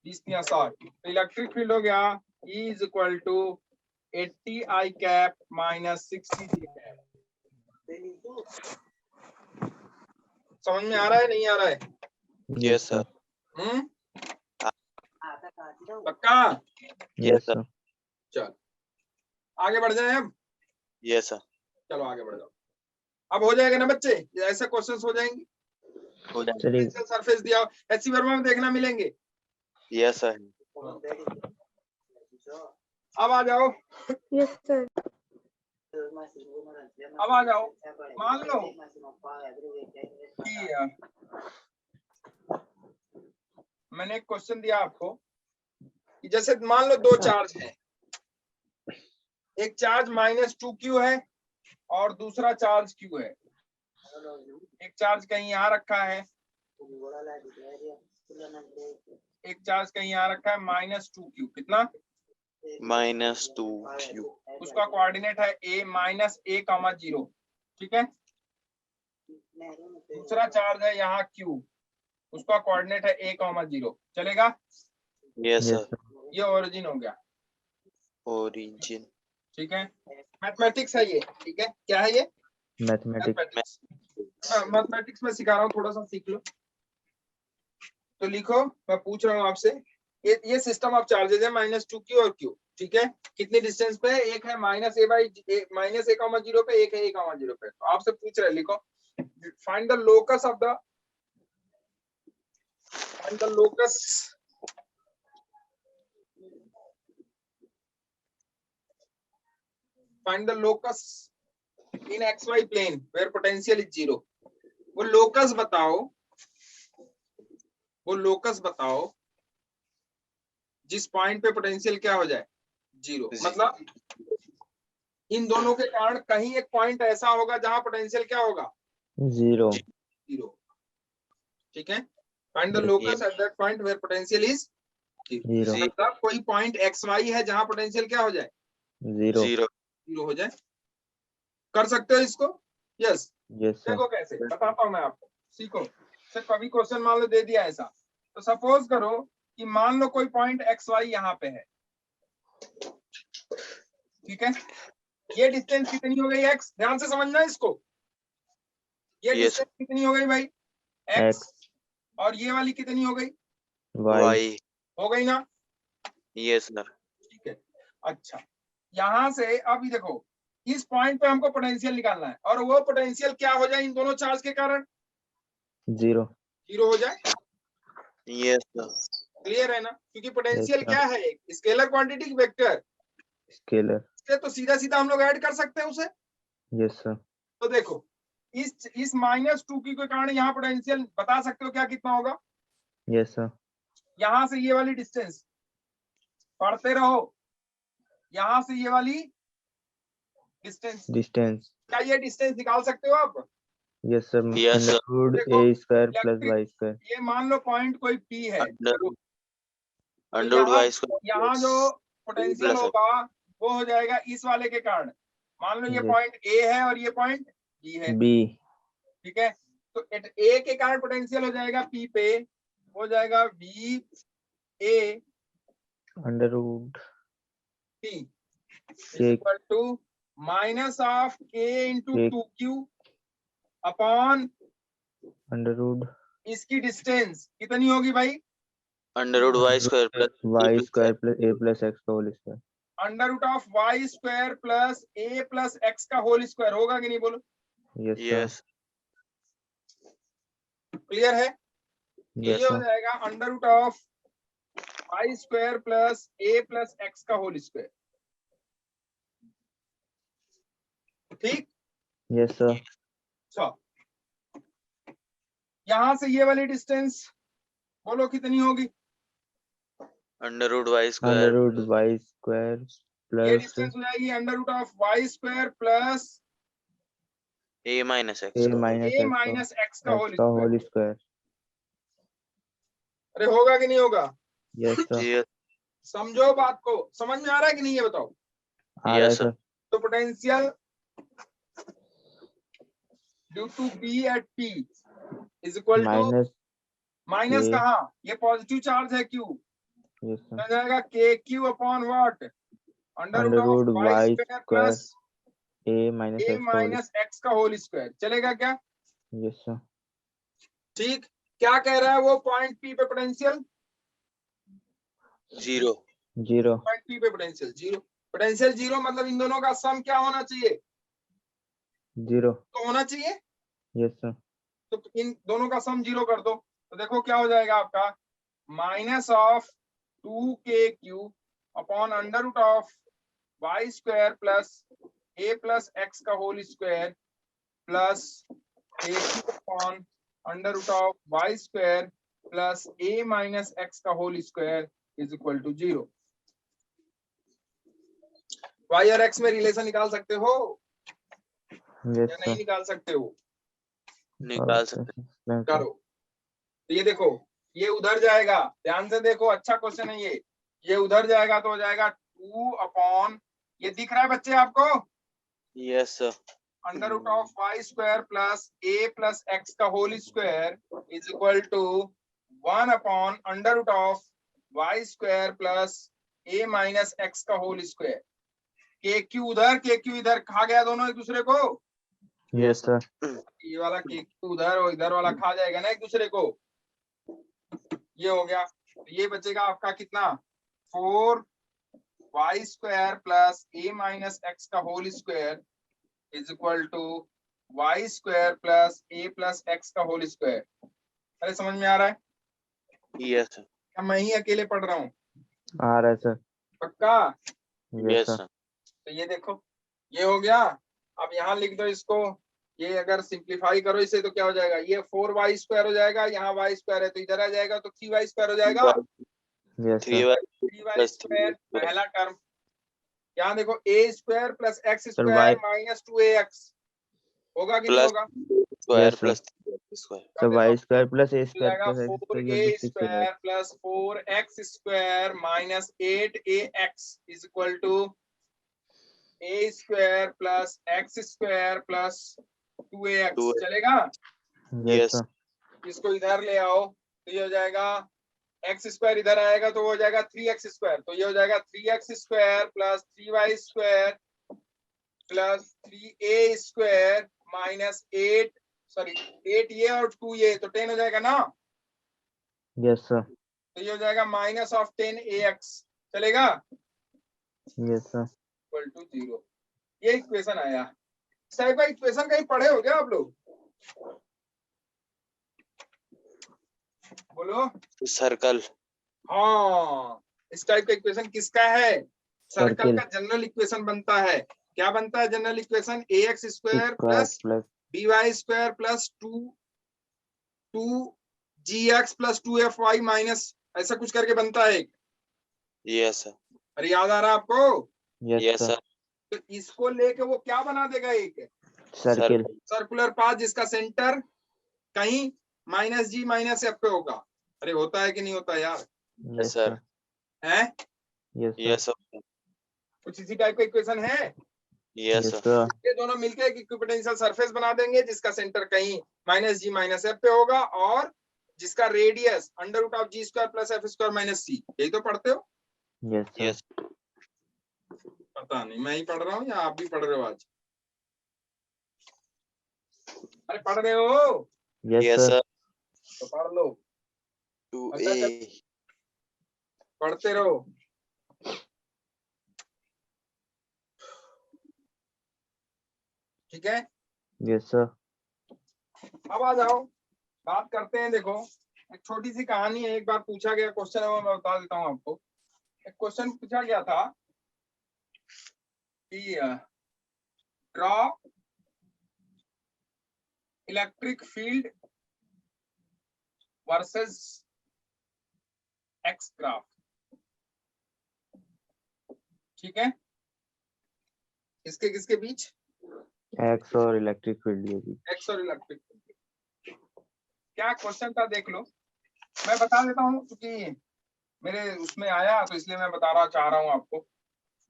20 या 60, तो इलेक्ट्रिक फील्ड हो गया E is equal to 80 I cap minus 60 J cap. समझ में आ रहा है नहीं आ रहा है? यस सर, पक्का? Yes, sir. चल आगे बढ़ जाए अब। यस सर, चलो आगे बढ़ जाओ। अब हो जाएगा ना बच्चे, ऐसे क्वेश्चंस हो जाएंगे। हो जाए, चलिए। सरफेस दिया हो, एचसी वर्मा में देखना मिलेंगे। यस सर, अब आ जाओ, यस सर। अब आ जाओ। मान लो कि मैंने एक क्वेश्चन दिया आपको कि जैसे मान लो दो चार्ज है, एक चार्ज -2q है और दूसरा चार्ज q है। एक चार्ज कहीं यहाँ रखा है, एक चार्ज कहीं यहाँ रखा है -2q, कितना? -2q, उसका कोऑर्डिनेट है a-a,0, ठीक है। दूसरा चार्ज है यहाँ q, उसका कोऑर्डिनेट है a,0, चलेगा। Yes Yes, sir, sir. ये ओरिजिन हो गया, ओरिजिन, ठीक है। मैथमेटिक्स है ये, ठीक है। क्या है ये? Mathematics. मैथमेटिक्स में सिखा रहा हूँ, थोड़ा सा सीख लो। तो लिखो, मैं पूछ रहा हूँ आपसे, ये सिस्टम ऑफ चार्जेस है -2q और q, ठीक है। कितनी डिस्टेंस पे? एक है -a/0 पे, एक है a,0 पे। तो आपसे पूछ रहे, लिखो find the locus of the find the locus in xy plane where potential is 0। वो लोकस बताओ, जिस पॉइंट पे पोटेंशियल क्या हो जाए? 0। मतलब इन दोनों के कारण कहीं एक पॉइंट ऐसा होगा जहां पोटेंशियल क्या होगा? 0. 0, ठीक है। Find the locus at that point where potential is 0. मतलब कोई पॉइंट xy है जहां पोटेंशियल क्या हो जाए? 0. 0 हो जाए। कर सकते हो इसको? यस। Yes, sir. देखो कैसे बताता हूँ मैं आपको, सीखो। सिर्फ कभी क्वेश्चन मान लो दे दिया ऐसा, तो सपोज करो कि मान लो कोई पॉइंट xy यहाँ पे है, ठीक है। ये डिस्टेंस कितनी हो गई x? ध्यान से समझना इसको। ये Yes. डिस्टेंस कितनी हो गई भाई? x। और ये वाली कितनी हो गई? Y. y, हो गई ना? यस सर, ठीक है। अच्छा, यहां से अब ये देखो इस पॉइंट पे हमको पोटेंशियल निकालना है और वो पोटेंशियल क्या हो जाए इन दोनों चार्ज के कारण? 0. जीरो हो जाए। Yes, sir. क्लियर है ना? क्योंकि पोटेंशियल sir. क्या है? एक स्केलर क्वांटिटी की वेक्टर, Scalar. तो सीधा सीधा हम लोग ऐड कर सकते हैं उसे। Yes, sir. तो देखो इस -2 के कारण यहाँ पोटेंशियल बता सकते हो क्या कितना होगा? Yes, sir. यहां से ये वाली डिस्टेंस पढ़ते रहो, यहां से ये वाली डिस्टेंस, Distance. क्या ये डिस्टेंस निकाल सकते हो आप? Yes, sir. Yes, sir. Under root देखो, a square plus electric y square. ये मान लो पॉइंट कोई P है, Under तो under root यहाँ y square यहाँ जो पोटेंशियल plus होगा वो हो जाएगा इस वाले के कारण। मान लो ये Yes. पॉइंट A है और ये पॉइंट B है, B. ठीक है? तो A के कारण पोटेंशियल हो जाएगा P पे, हो जाएगा V A Under root P is K. equal to minus of K into K. 2Q upon Under root इसकी डिस्टेंस कितनी होगी भाई? under root y square plus y square plus a plus x का whole square. Under root of Y square plus A plus x का whole square होगा कि नहीं? बोलो। Yes, sir. yes, क्लियर है? Yes, ये हो sir. जाएगा under root of Y square plus A plus x का होल स्क्वायर। ठीक, Yes, sir. अच्छा यहां से ये वाली डिस्टेंस बोलो कितनी होगी? under root y Under square root y square ये plus डिस्टेंस हो जाएगी under root of Y square plus a minus x a का minus A x minus x का होल का स्क्वायर। whole square. अरे होगा कि नहीं होगा? Yes, sir. yes, समझो बात को, समझ में आ रहा है कि नहीं ये बताओ? आ रहा है yes, sir. sir. तो potential due to B at P is equal to Minus minus A. कहाँ? ये पॉजिटिव चार्ज है क्यू, yes sir. हो जाएगा K Q upon what? Under Under root of root Y y square square plus a minus A x का whole minus x का whole square. चलेगा क्या? yes sir. ठीक, क्या कह रहा है वो पॉइंट पी पे पोटेंशियल? 0 0. पॉइंट पी पे पोटेंशियल जीरो। पोटेंशियल जीरो मतलब इन दोनों का सम क्या होना चाहिए? 0. तो होना चाहिए, Yes sir. तो इन दोनों का सम जीरो कर दो, तो देखो क्या हो जाएगा आपका minus of 2kq upon under root of Y square plus A plus x का whole square plus kq upon under root of Y square plus A minus x का whole square is equal to 0। Y और x में relation निकाल सकते हो Yes या sir. नहीं निकाल सकते हो? निकाल सकते Explain, sir. करो। तो ये देखो ये उधर जाएगा, ध्यान से देखो, अच्छा क्वेश्चन है ये उधर जाएगा तो हो जाएगा 2 अपॉन, ये दिख रहा है बच्चे आपको? yes, sir. Under root of Y square plus A plus x का whole square is equal to 1 upon under root of Y square plus A minus x का होल स्क्वायर। के क्यू उधर k Q इधर, खा गया दोनों एक दूसरे को। Yes sir. ये वाला के क्यू उधर और इधर वाला खा जाएगा ना एक दूसरे को। ये हो गया, तो ये बचेगा आपका कितना? 4 वाई स्क्वायर प्लस ए माइनस एक्स का whole square is equal to Y square plus A plus x का होल स्क्वायर। अरे समझ में आ रहा है? yes, sir. क्या मैं ही अकेले पढ़ रहा हूँ? आ रहा है sir. पक्का? Yes yes, sir. sir. तो ये देखो ये हो गया। अब यहाँ लिख दो इसको, ये अगर सिंप्लीफाई करो इसे तो क्या हो जाएगा? ये 4 वाई स्क्वायर हो जाएगा, यहाँ वाई स्क्वायर है तो इधर आ जाएगा तो 3 वाई स्क्वायर हो जाएगा। Yes sir. 3y 3 y plus square 3y पहला टर्म, यहाँ देखो a square plus x Sir, square y- minus 2ax होगा कि नहीं plus होगा? square Yes, sir. plus 3y square. So y square plus a हो square जाएगा plus x 4a square equal to 6ax. Square plus 4x square minus 8ax is equal to a square plus x square plus 2ax। 2a। चलेगा? Yes Yes. sir. इसको इधर ले आओ तो ये हो जाएगा एक्स स्क्वायर, इधर आएगा तो हो जाएगा 3x स्क्वायर, तो ये हो जाएगा 3x square plus 3y square plus 3a square minus 8 ये और 2 ये तो 10 हो जाएगा ना? Yes sir. तो ये हो जाएगा माइनस ऑफ 10ax। चलेगा? Yes sir. Equal to 0। ये इक्वेशन आया। इस टाइप का इक्वेशन कहीं पढ़े हो क्या आप लोग? बोलो। सर्कल। हाँ, इस टाइप का इक्वेशन किसका है? Circle circle. का जनरल इक्वेशन बनता है। क्या बनता है general equation? ax square plus plus by square plus 2gx plus 2fy minus ऐसा कुछ करके बनता है। Yes sir. अरे याद आ रहा है आपको? Yes yes sir. सर। तो इसको लेके वो क्या बना देगा? एक सर्किल। सर्कुलर पाथ जिसका सेंटर कहीं -g -f पे होगा। अरे होता है कि नहीं होता यार? Yes sir. सर। है यस यस सर। सर। कुछ इसी टाइप का इक्वेशन है। Yes yes sir. सर। ये दोनों मिलकर एक इक्विपोटेंशियल सरफेस बना देंगे जिसका सेंटर कहीं -g -f पे होगा और जिसका radius √g square plus f square minus c। यही तो पढ़ते हो? Yes sir. यस। पता नहीं मैं ही पढ़ रहा हूँ या आप भी पढ़ रहे हो आज? अरे पढ़ रहे हो यस यस सर। सर। तो पढ़ लो, 2a। पढ़ते रहो। ठीक है, यस सर। अब आ जाओ बात करते हैं। देखो एक छोटी सी कहानी है। एक बार पूछा गया क्वेश्चन है, वो मैं बता देता हूँ आपको। एक क्वेश्चन पूछा गया था कि draw electric field versus x graph. ठीक है, किसके किसके बीच? एक्स और इलेक्ट्रिक फील्ड के बीच। एक्स और इलेक्ट्रिक फील्ड। क्या क्वेश्चन था देख लो। मैं बता देता हूँ क्योंकि मेरे उसमें आया तो इसलिए मैं चाह रहा हूँ आपको।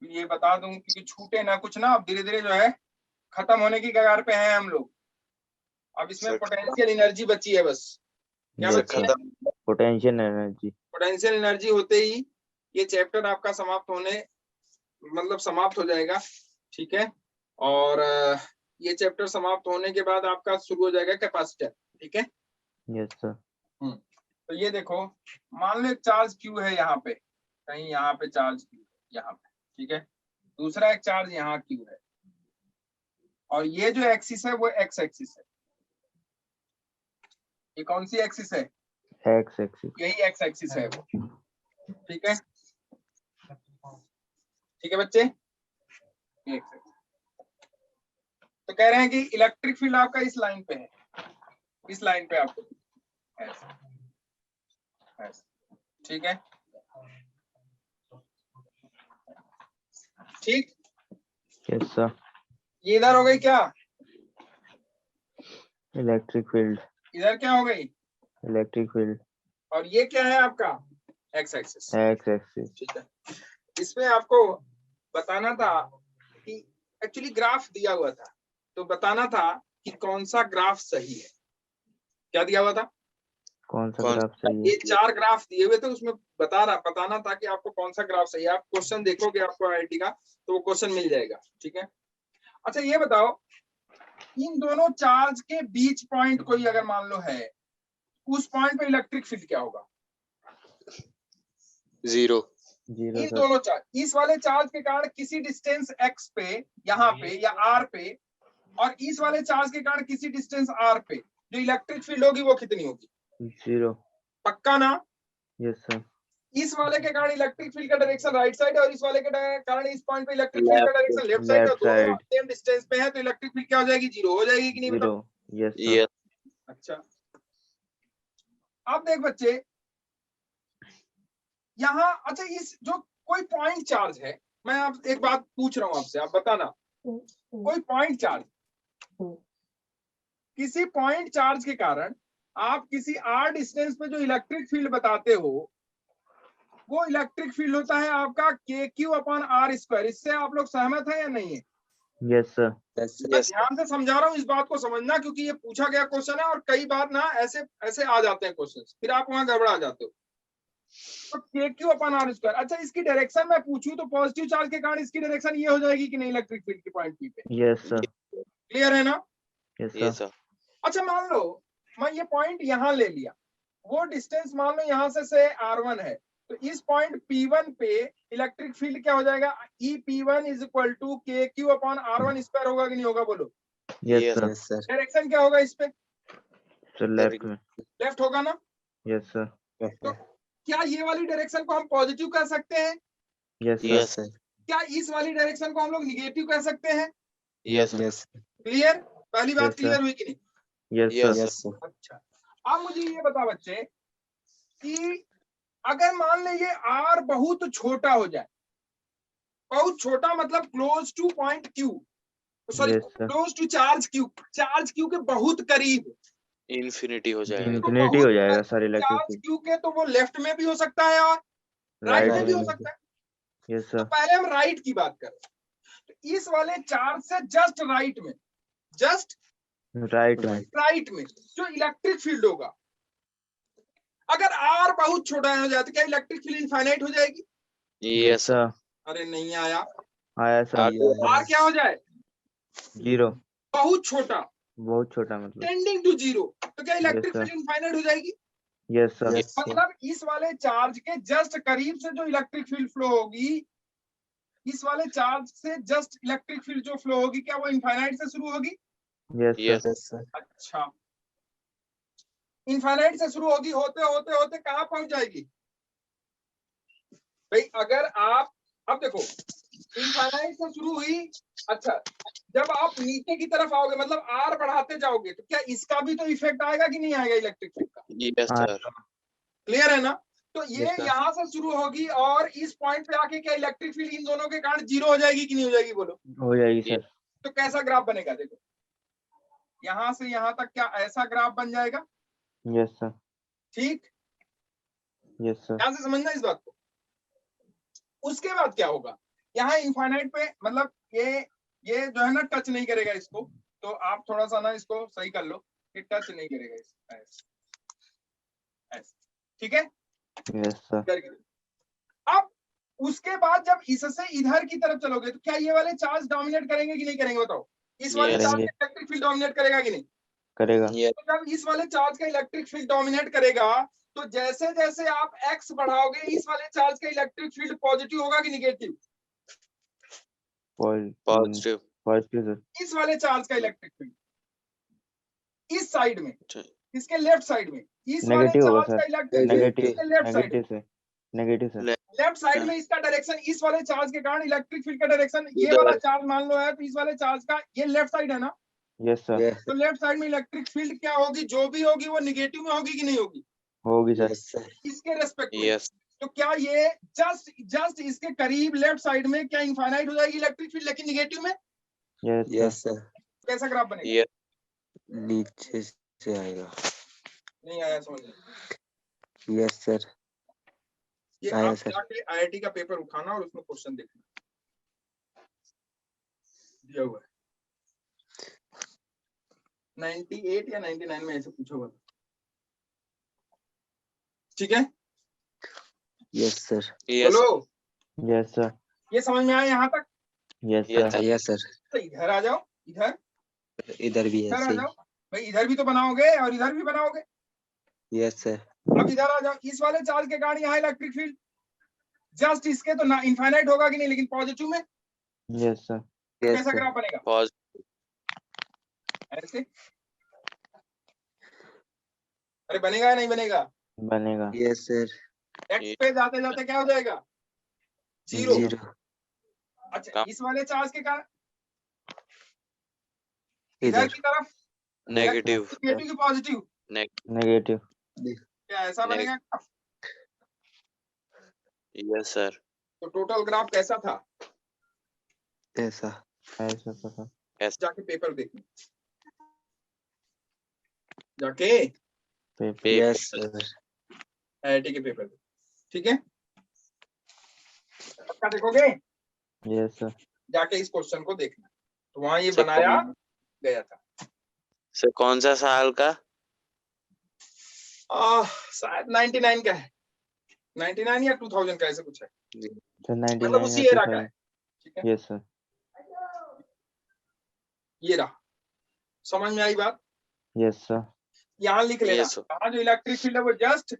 ये बता दूं क्योंकि छूटे ना कुछ ना। अब धीरे धीरे जो है खत्म होने की कगार पे हैं हम लोग। अब इसमें सर, पोटेंशियल एनर्जी बची है बस। क्या यस बची है? Sir. Potential energy. Potential energy होते ही ये चैप्टर आपका समाप्त हो जाएगा। ठीक है, और ये चैप्टर समाप्त होने के बाद आपका शुरू हो जाएगा कैपेसिटर। ठीक है, यस सर। तो ये देखो, मान लो एक चार्ज क्यू है यहाँ पे, कहीं यहाँ पे चार्ज क्यू है यहाँ पे। ठीक है, दूसरा एक चार्ज यहाँ क्यू है और ये जो एक्सिस है वो एक्स एक्सिस है। ये कौन सी एक्सिस है? X axis. यही एक्स एक्सिस है वो। ठीक है, ठीक है बच्चे, ये एक्स एक्सिस। तो कह रहे हैं कि इलेक्ट्रिक फील्ड आपका इस लाइन पे है, इस लाइन पे आपको ऐसे ऐसे। ठीक है, ठीक। Yes sir. ये इधर हो गई क्या? Electric field. इधर क्या हो गई? Electric field. और ये क्या है आपका? X axis. X axis. ठीक है, इसमें आपको बताना था कि एक्चुअली ग्राफ दिया हुआ था तो बताना था कि कौन सा ग्राफ सही है। क्या दिया हुआ था? कौन सा कौन- ग्राफ सही ये है? 4 ग्राफ दिए हुए थे, उसमें बताना था कि आपको कौन सा ग्राफ सही है। आप क्वेश्चन देखोगे आपको आईआईटी का तो वो क्वेश्चन मिल जाएगा। ठीक है, अच्छा ये बताओ, इन दोनों चार्ज के बीच पॉइंट कोई अगर मान लो है, उस पॉइंट पे इलेक्ट्रिक फील्ड क्या होगा? 0। Zero in sir. दोनों चार्ज, इस वाले चार्ज के कारण किसी डिस्टेंस x पे, यहाँ पे या r पे, और इस वाले चार्ज के कारण किसी डिस्टेंस r पे जो इलेक्ट्रिक फील्ड होगी वो कितनी होगी? 0। पक्का ना? Yes sir. इस वाले के कारण इलेक्ट्रिक फील्ड का डायरेक्शन राइट साइड है और इस वाले के कारण इस पॉइंट पे इलेक्ट्रिक फील्ड का डायरेक्शन लेफ्ट साइड है। लेफ्ट दोनों साइड। सेम डिस्टेंस पे है तो इलेक्ट्रिक फील्ड क्या हो जाएगी? 0 हो जाएगी कि नहीं? 0। बताओ। Yes sir. यस। अच्छा, अब देख बच्चे यहाँ, अच्छा इस जो कोई पॉइंट चार्ज है, मैं आप एक बात पूछ रहा हूँ आपसे, आप बताना। कोई पॉइंट चार्ज, किसी पॉइंट चार्ज के कारण आप किसी r डिस्टेंस पे जो इलेक्ट्रिक फील्ड बताते हो वो इलेक्ट्रिक फील्ड होता है आपका KQ/r²। इससे आप लोग सहमत है या नहीं है? Yes sir. मैं ध्यान से समझा रहा हूँ, इस बात को समझना क्योंकि ये पूछा गया क्वेश्चन है और कई बार ना ऐसे ऐसे आ जाते हैं क्वेश्चन, फिर आप वहां गड़बड़ा जाते हो। तो KQ/r²। अच्छा इसकी डायरेक्शन मैं पूछूं तो पॉजिटिव चार्ज के कारण इसकी डायरेक्शन ये हो जाएगी कि नहीं इलेक्ट्रिक फील्ड की पॉइंट P पे? Yes sir. क्लियर है ना? Yes yes sir. सर। अच्छा मान लो मैं ये पॉइंट यहाँ ले लिया, वो डिस्टेंस मान लो यहाँ से R1 है तो इस पॉइंट P1 पे इलेक्ट्रिक फील्ड क्या हो जाएगा, EP1 is equal to KQ upon R1 square होगा कि नहीं होगा, बोलो। Yes sir. Yes sir. Direction क्या होगा इस पे, सर लेफ्ट में। लेफ्ट होगा ना। Yes sir. तो क्या ये वाली डायरेक्शन को हम पॉजिटिव कर सकते हैं, यस सर। Yes sir. क्या इस वाली डायरेक्शन को हम लोग निगेटिव कर सकते हैं, यस यस क्लियर, पहली बात Yes, sir. क्लियर हुई कि नहीं। Yes sir. Yes sir. अच्छा, अब मुझे ये बता बच्चे कि अगर मान लीजिए R बहुत छोटा हो जाए, बहुत छोटा मतलब close to point Q, sorry Yes, sir. Close to charge Q के बहुत करीब, इन्फिनिटी हो जाएगा। इंफिनिटी हो जाएगा sir electric charge field. Q के, तो वो लेफ्ट में भी हो सकता है और राइट में भी हो सकता है। यस तो सर। पहले हम राइट की बात करें, तो इस वाले चार्ज से जस्ट राइट में, जस्ट राइट में। राइट में जो इलेक्ट्रिक फील्ड होगा, अगर R बहुत छोटा हो जाए तो क्या इलेक्ट्रिक फील्ड इनफाइनाइट हो जाएगी। Yes sir. अरे नहीं आया, आया सर। R क्या हो जाए, 0, बहुत छोटा, बहुत छोटा मतलब। टेंडिंग टू 0, तो क्या इलेक्ट्रिक sir. फील्ड इनफाइनाइट हो जाएगी। Yes sir. Yes sir. मतलब इस वाले चार्ज के जस्ट करीब से जो इलेक्ट्रिक फील्ड फ्लो होगी, इस वाले चार्ज से जस्ट इलेक्ट्रिक फील्ड जो फ्लो होगी, क्या वो इनफाइनाइट से शुरू होगी। Yes sir. Yes sir. अच्छा, इनफाइनाइट से शुरू होगी, होते होते होते कहां पहुंच जाएगी भाई, अगर आप अब देखो इनफाइनाइट से शुरू हुई, अच्छा जब आप नीचे की तरफ आओगे मतलब R बढ़ाते जाओगे, तो क्या इसका भी तो इफेक्ट आएगा कि नहीं आएगा इलेक्ट्रिक फील्ड का, यस सर। क्लियर है ना। तो ये Yes, sir. यहाँ से शुरू होगी और इस पॉइंट पे आके क्या इलेक्ट्रिक फील्ड इन दोनों के कारण 0 हो जाएगी कि नहीं हो जाएगी, बोलो। हो जाएगी सर। तो कैसा ग्राफ बनेगा, देखो यहां से यहां तक क्या ऐसा ग्राफ बन जाएगा, यस सर। ठीक, यस सर। ध्यान से समझना इस बात को। उसके बाद क्या होगा, यहाँ इनफाइनाइट पे मतलब ये जो है ना टच नहीं करेगा इसको, तो आप थोड़ा सा ना इसको सही कर लो कि टच नहीं करेगा इसको, ऐसे, ठीक है। Yes sir. अब उसके बाद जब इससे इधर की तरफ चलोगे तो क्या ये वाले चार्ज डोमिनेट करेंगे कि नहीं करेंगे, बताओ। इस वाले Yes. चार्ज का इलेक्ट्रिक फील्ड डोमिनेट करेगा कि नहीं। करेगा। तो जब इस वाले चार्ज का इलेक्ट्रिक फील्ड डोमिनेट करेगा, तो जैसे जैसे आप x बढ़ाओगे, इस वाले चार्ज का इलेक्ट्रिक फील्ड पॉजिटिव होगा कि निगेटिव। पॉजिटिव। Positive sir. इस वाले चार्ज का इलेक्ट्रिक फील्ड इस साइड में, अच्छा। इसके लेफ्ट साइड में, इस वाले नेगेटिव होगा चार्ज का sir. Electric negative. Field left side negative से। Negative sir. लेफ्ट साइड में इसका डायरेक्शन, इस वाले चार्ज के कारण इलेक्ट्रिक फील्ड का डायरेक्शन, ये इधर। वाला चार्ज मान लो है, तो इस वाले चार्ज का ये लेफ्ट साइड है ना, यस सर। यस तो लेफ्ट साइड में इलेक्ट्रिक फील्ड क्या होगी, जो भी होगी वो निगेटिव में होगी कि नहीं होगी, होगी सर। सर। इसके रेस्पेक्ट में। यस। तो क्या ये जस्ट इसके करीब लेफ्ट साइड में क्या इनफाइनाइट हो जाएगी इलेक्ट्रिक फील्ड, लेकिन निगेटिव में। Yes yes sir. कैसा ग्राफ बनेगा, यस। नीचे से आएगा। नहीं आया समझ में? Yes sir. ये आया आप सर। जाके IIT का पेपर उठाना और उसमें क्वेश्चन देखना दिया हुआ है, 98 या 99 में ऐसे पूछा हुआ था, ठीक है। Yes sir. यस। बोलो, यस सर। ये समझ में आया यहाँ तक। Yes Yes, sir. Yes sir. तो इधर आ जाओ, इधर इधर भी इधर आ ऐसे जाओ भाई, इधर भी तो बनाओगे और इधर भी बनाओगे। ही। Yes sir. अब इधर आ जाओ, इस वाले चार्ज के कारण यहाँ इलेक्ट्रिक फील्ड जस्ट इसके तो ना इनफाइनाइट होगा कि नहीं, लेकिन पॉजिटिव में। Yes sir. तो यस कैसा सर। ग्राफ बनेगा, पॉजिटिव। ऐसे। अरे बनेगा या नहीं बनेगा, बनेगा। Yes sir. एक्स पे जाते जाते क्या हो जाएगा, 0। 0। अच्छा, इस वाले चार्ज के कारण इधर इधर की तरफ नेगेटिव। नेगेटिव की पॉजिटिव, नेगेटिव। क्या ऐसा बनेगा। Yes sir. तो टोटल ग्राफ कैसा था, ऐसा। ऐसा सर। जाके पेपर देखना, जाके पेपर। Yes sir. IIT के पेपर, ठीक है। पक्का देखोगे, यस सर। जाके इस क्वेश्चन को देखना, तो वहां ये सर, बनाया गया था। सर कौन सा साल का। शायद 99 का है, 99 या 2000 का, ऐसे कुछ है, सर मतलब 99 उसी या एरा का है, 2000। ठीक है। Yes sir. ये रहा, समझ में आई बात। Yes sir. यहाँ लिख लेना, Yes, sir. कहाँ जो इलेक्ट्रिक फील्ड है वो जस्ट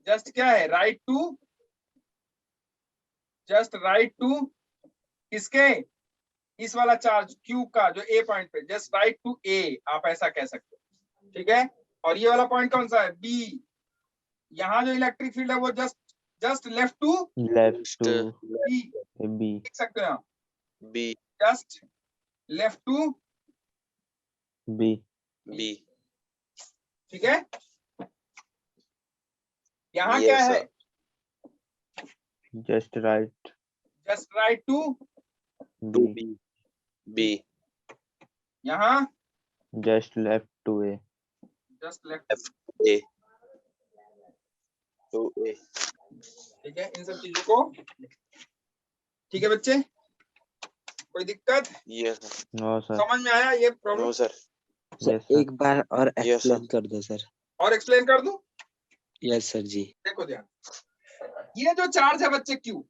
जस्ट क्या है, राइट टू किसके, इस वाला चार्ज Q का जो A पॉइंट पे, जस्ट राइट टू A, आप ऐसा कह सकते हो, ठीक है। और ये वाला पॉइंट कौन सा है, B, यहाँ जो इलेक्ट्रिक फील्ड है वो just left to B, B देख सकते हो यहाँ, B just left to B B ठीक है। यहाँ Yes, क्या sir. है, just right to B B B यहाँ just left to A just left, A to A. ठीक है। इन सब चीजों को, ठीक है बच्चे, कोई दिक्कत, यस सर। नो सर समझ में आया ये problem? No sir. Sir yes sir एक बार और Yes, एक्सप्लेन sir. कर दो सर। और एक्सप्लेन कर दूं? यस सर जी। देखो ध्यान, ये जो चार्ज है बच्चे Q,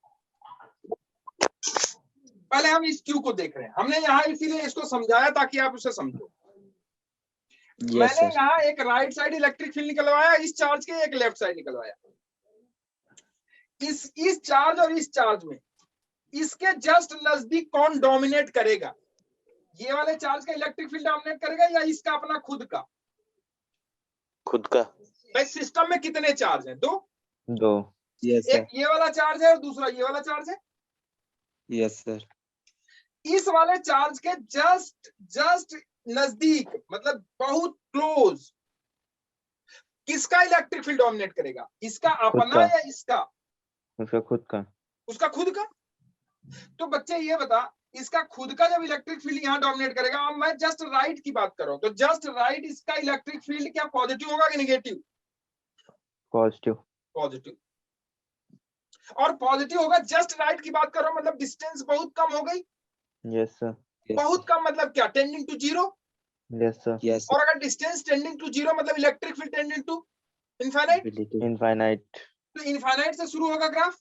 पहले हम इस Q को देख रहे हैं, हमने यहाँ इसीलिए इसको समझाया ताकि आप उसे समझो। यस मैंने सर। यहाँ एक राइट साइड इलेक्ट्रिक फील्ड निकलवाया, इस चार्ज के एक लेफ्ट साइड निकलवाया। इस चार्ज और इस चार्ज में इसके जस्ट नजदीक कौन डोमिनेट करेगा, ये वाले चार्ज का इलेक्ट्रिक फील्ड डोमिनेट करेगा या इसका अपना खुद का? खुद का। भाई सिस्टम में कितने चार्ज हैं, दो। Yes sir. एक ये वाला चार्ज है और दूसरा ये वाला चार्ज है। Yes sir. इस वाले चार्ज के जस्ट नजदीक, मतलब बहुत क्लोज, किसका इलेक्ट्रिक फील्ड डोमिनेट करेगा, इसका अपना का। या इसका? उसका खुद का। उसका खुद का। तो बच्चे ये बता, इसका खुद का जब इलेक्ट्रिक फील्ड यहाँ डोमिनेट करेगा, अब मैं जस्ट राइट की बात कर रहा हूं, तो जस्ट राइट इसका इलेक्ट्रिक फील्ड क्या पॉजिटिव होगा कि नेगेटिव? पॉजिटिव। और पॉजिटिव होगा, जस्ट राइट की बात कर रहा हूं, मतलब डिस्टेंस बहुत कम हो गई। यस सर बहुत कम मतलब क्या, tending to zero. Yes sir yes और अगर डिस्टेंस टेंडिंग टू जीरो मतलब electric field tending to infinite. Infinite. तो इनफाइनाइट से शुरू होगा ग्राफ।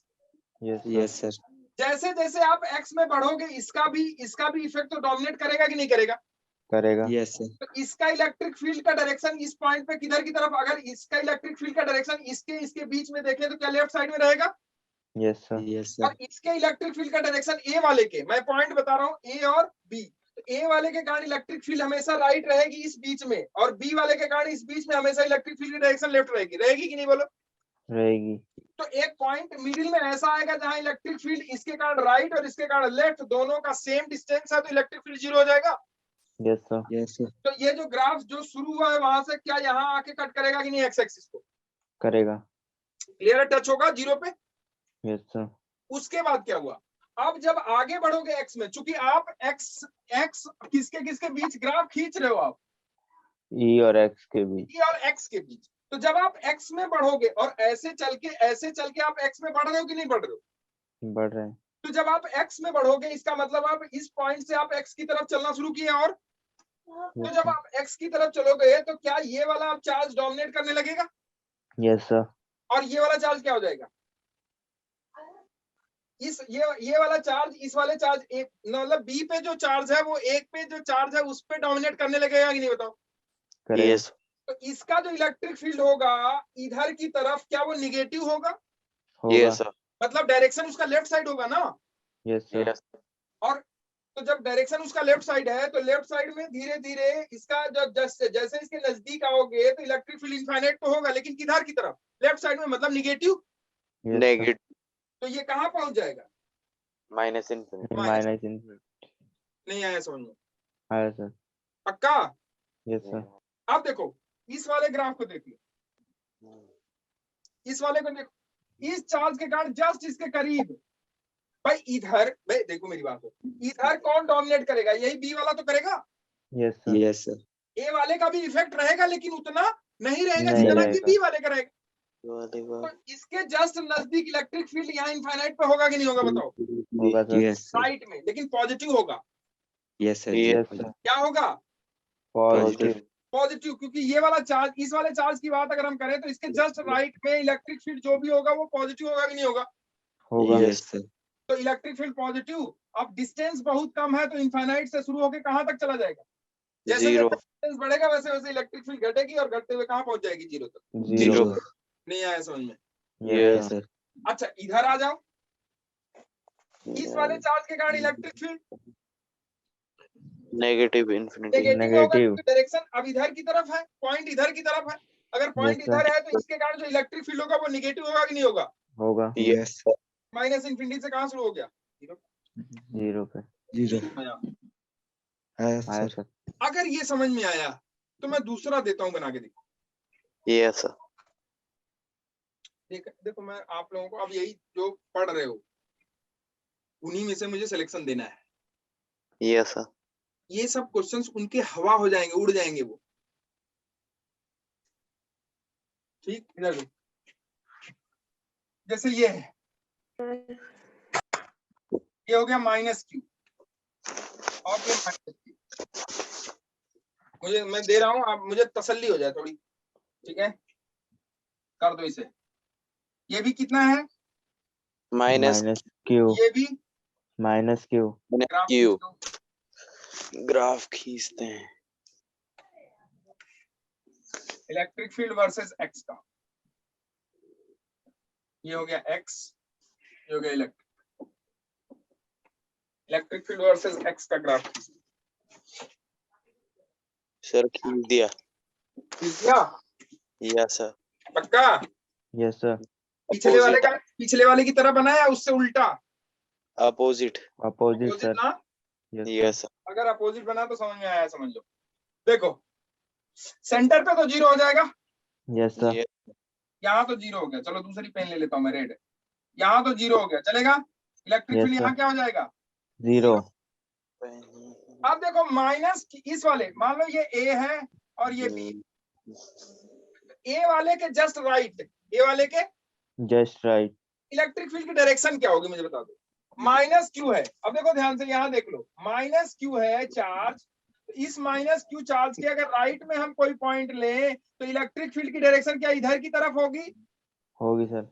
Yes sir. जैसे जैसे आप एक्स में बढ़ोगे, इसका भी इफेक्ट तो डोमिनेट करेगा कि नहीं करेगा? करेगा। Yes sir. तो इसका इलेक्ट्रिक फील्ड का डायरेक्शन इस पॉइंट पे किधर की तरफ, अगर इसका इलेक्ट्रिक फील्ड का डायरेक्शन इसके बीच में देखें तो क्या लेफ्ट साइड में रहेगा? यस सर यस और सर। इसके इलेक्ट्रिक फील्ड का डायरेक्शन ए वाले के, मैं पॉइंट बता रहा हूँ, ए और बी। तो ए वाले के कारण इलेक्ट्रिक फील्ड हमेशा राइट रहेगी इस बीच में, और बी वाले के कारण इस बीच में हमेशा इलेक्ट्रिक फील्ड की डायरेक्शन लेफ्ट रहेगी कि नहीं, बोलो? रहेगी। तो एक पॉइंट मिडिल में ऐसा आएगा जहां इलेक्ट्रिक फील्ड इसके कारण राइट और इसके कारण लेफ्ट दोनों का सेम डिस्टेंस है, तो इलेक्ट्रिक फील्ड जीरो हो जाएगा। Yes sir yes sir. तो ये जो ग्राफ जो शुरू हुआ है वहां से क्या यहाँ आके कट करेगा कि नहीं एक्स एक्सिस को? करेगा। क्लियर है, टच होगा जीरो पे। यस सर उसके बाद क्या हुआ, अब जब आगे बढ़ोगे एक्स में, चूंकि आप एक्स किसके बीच ग्राफ खींच रहे हो, आप ई और एक्स के बीच। ई और एक्स के बीच। तो जब आप एक्स में बढ़ोगे और ऐसे चल के आप एक्स में बढ़ रहे हो कि नहीं बढ़ रहे हो? बढ़ रहे हैं। तो जब आप एक्स में बढ़ोगे, इसका मतलब आप इस पॉइंट से आप एक्स की तरफ चलना शुरू किए, और तो जब आप एक्स की तरफ चलोगे तो क्या ये वाला आप चार्ज डोमिनेट करने लगेगा? यस सर और ये वाला चार्ज क्या हो जाएगा? ये वाला चार्ज इस वाले चार्ज एक, मतलब बी पे जो चार्ज है वो एक पे जो चार्ज है उस पे डोमिनेट करने लगेगा कि नहीं, बताओ? करेगा। यस तो इसका जो इलेक्ट्रिक फील्ड होगा इधर की तरफ, क्या वो निगेटिव होगा? होगा। Yes sir. मतलब डायरेक्शन उसका लेफ्ट साइड होगा ना। यस सर यस और तो जब डायरेक्शन उसका लेफ्ट साइड है तो लेफ्ट साइड में धीरे धीरे इसका जब जैसे इसके नजदीक आओगे तो इलेक्ट्रिक फील्ड इनफाइनाइट तो होगा, लेकिन किधर की तरफ? लेफ्ट साइड में, मतलब निगेटिव। नेगेटिव तो ये कहाँ पहुंच जाएगा? Minus infinity. Minus infinity. नहीं आया समझ में? आया सर। पक्का? यस सर अब देखो इस वाले ग्राफ को देखिए, इस वाले को देखो, इस चार्ज के कारण जस्ट इसके करीब, भाई इधर, भाई देखो मेरी बात को, इधर कौन डोमिनेट करेगा? यही बी वाला तो करेगा। Yes sir yes sir. A वाले का भी इफेक्ट रहेगा लेकिन उतना नहीं रहेगा नहीं जितना कि रहेगा। बी वाले का रहेगा। तो इसके जस्ट नजदीक इलेक्ट्रिक फील्ड यहाँ इनफाइनाइट पे होगा कि नहीं होगा, बताओ? होगा सर। Yes sir. राइट में, लेकिन पॉजिटिव होगा। Yes sir. यस सर क्या होगा? पॉजिटिव। पॉजिटिव, क्योंकि ये वाला चार्ज, इस वाले चार्ज की बात अगर हम करें तो इसके जस्ट राइट में इलेक्ट्रिक फील्ड जो भी होगा वो पॉजिटिव होगा कि नहीं होगा? होगा। Yes sir. तो इलेक्ट्रिक फील्ड पॉजिटिव। अब डिस्टेंस बहुत कम है तो इनफाइनाइट से शुरू होकर कहां तक चला जाएगा? जैसे जीरो। डिस्टेंस बढ़ेगा वैसे वैसे इलेक्ट्रिक फील्ड घटेगी और घटते हुए कहां पहुंच जाएगी? जीरो तक। जीरो। नहीं आया समझ में? Yes, sir. अच्छा इधर आ जाओ, इस वाले चार्ज के कारण electric field negative infinity. Negative होगा Negative. क्योंकि डायरेक्शन अब इधर की तरफ है, पॉइंट इधर की तरफ है। अगर पॉइंट Yes, sir. इधर है तो इसके कारण जो इलेक्ट्रिक फील्ड होगा वो नेगेटिव होगा कि नहीं होगा? होगा Yes, sir. माइनस इंफिनिटी से कहाँ शुरू हो गया? 0 पे 0. आया। आया आया sir. सर। अगर ये समझ में आया तो मैं दूसरा देता हूँ बना के देखो। Yes, sir. देखो मैं आप लोगों को अब यही जो पढ़ रहे हो उन्हीं में से मुझे सिलेक्शन देना है। Yes, sir. ये सब क्वेश्चंस उनके हवा हो जाएंगे, उड़ जाएंगे वो। ठीक, इधर देखो। जैसे ये है, ये हो गया माइनस क्यू और ये माइनस क्यू। मुझे मैं दे रहा हूं, आप मुझे तसल्ली हो जाए थोड़ी, ठीक है? कर दो इसे। ये भी कितना है? Minus माइनस क्यू, ये भी माइनस क्यू। Graph Q. खींच दो। ग्राफ खींचते हैं। इलेक्ट्रिक फील्ड वर्सेस एक्स का, ये हो गया एक्स, ये हो गया इलेक्ट्रिक फील्ड वर्सेस एक्स का ग्राफ सर खींच दिया। खींच दिया। Yes, sir. पक्का? Yes sir. पिछले वाले की तरह बनाया, उससे उल्टा Opposite. Opposite opposite sir. ना। Yes Yes, sir. अगर अपोजिट बना तो समझ में आया, समझ लो। देखो सेंटर पे तो 0 हो जाएगा, यस सर। Yes. यहाँ तो 0 हो गया। चलो दूसरी पेन ले लेता हूँ मैं, रेड। यहाँ तो 0 हो गया, चलेगा? इलेक्ट्रिक Yes, फील्ड यहाँ sir. क्या हो जाएगा? 0। अब देखो माइनस इस वाले, मान लो ये ए है और ये बी, ए वाले के जस्ट राइट, ए वाले के जस्ट राइट। इलेक्ट्रिक फील्ड की डायरेक्शन क्या होगी मुझे बता दो। माइनस क्यू है। अब देखो ध्यान से, यहाँ देख लो, माइनस क्यू है चार्ज। इस माइनस क्यू चार्ज के अगर राइट में हम कोई पॉइंट लें तो इलेक्ट्रिक फील्ड की डायरेक्शन क्या इधर की तरफ होगी? होगी सर।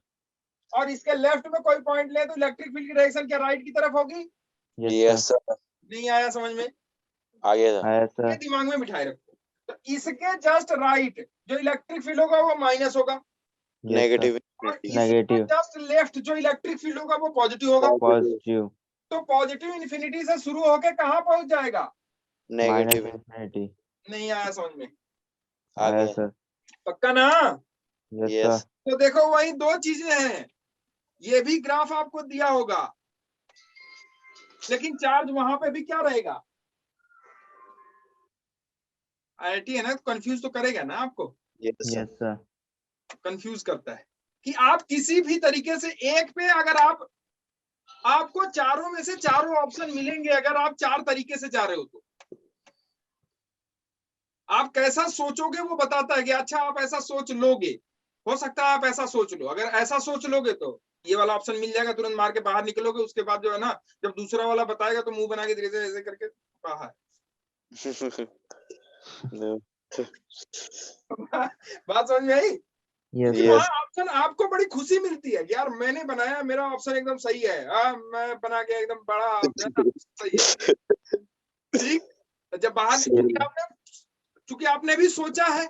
और इसके लेफ्ट में कोई पॉइंट ले तो इलेक्ट्रिक फील्ड की डायरेक्शन क्या राइट की तरफ होगी? Yes, sir. नहीं आया समझ में? आगे था। आया ये सर। दिमाग में बिठाए रखो। तो इसके जस्ट राइट जो इलेक्ट्रिक फील्ड होगा वो माइनस होगा, Negative और infinity. इसके नेगेटिव। जस्ट लेफ्ट जो इलेक्ट्रिक फील्ड होगा वो पॉजिटिव होगा। पॉजिटिव। तो पॉजिटिव इन्फिनिटी से शुरू होकर कहाँ पहुंच जाएगा? Minus Negative. इंफिनिटी। नहीं आया समझ में? आया आगे। सर। पक्का ना? Yes Yes. सर। तो देखो वही दो चीजें हैं। ये भी ग्राफ आपको दिया होगा, लेकिन चार्ज वहां पे भी क्या रहेगा? आईआईटी है ना, कंफ्यूज तो करेगा ना आपको। Yes, sir. Yes sir. Confuse करता है कि आप किसी भी तरीके से एक पे, अगर आपको चारों में से चारों ऑप्शन मिलेंगे, अगर आप चार तरीके से जा रहे हो तो आप कैसा सोचोगे वो बताता है कि अच्छा आप ऐसा सोच लोगे, हो सकता है आप ऐसा सोच लो। अगर ऐसा सोच लोगे तो ये वाला ऑप्शन मिल जाएगा, तुरंत मार के बाहर निकलोगे। उसके बाद जो है ना, जब दूसरा वाला बताएगा तो मुंह बना के धीरे धीरे ऐसे करके बाहर। No. बात समझ में आई? यस कि Yes. वहाँ ऑप्शन आपको बड़ी खुशी मिलती है, यार मैंने बनाया, मेरा ऑप्शन एकदम सही है। मैं बना के एकदम बड़ा सही है। ठीक, जब बाहर चूंकि आपने भी सोचा है,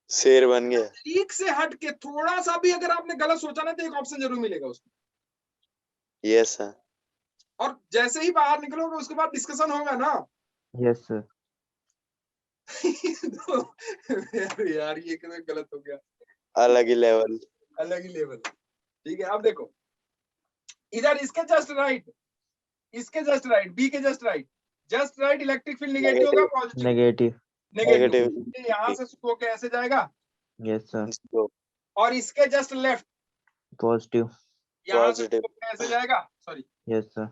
शेर बन गया। ठीक से हट के थोड़ा सा भी अगर आपने गलत सोचा ना तो एक ऑप्शन जरूर मिलेगा उसमें। Yes, sir. और जैसे ही बाहर निकलोगे उसके बाद डिस्कशन होगा ना। Yes sir. तो यार ये कितना गलत हो गया, अलग ही लेवल। अलग ही लेवल। ठीक है, अब देखो इधर इसके जस्ट राइट, इसके जस्ट राइट, बी के just right electric field negative होगा पॉजिटिव? नेगेटिव। नेगेटिव। यहाँ से शुरू होकर ऐसे जाएगा, यस सर। So, और इसके जस्ट लेफ्ट पॉजिटिव। यहाँ से Positive. शुरू होकर ऐसे जाएगा। Sorry, yes sir.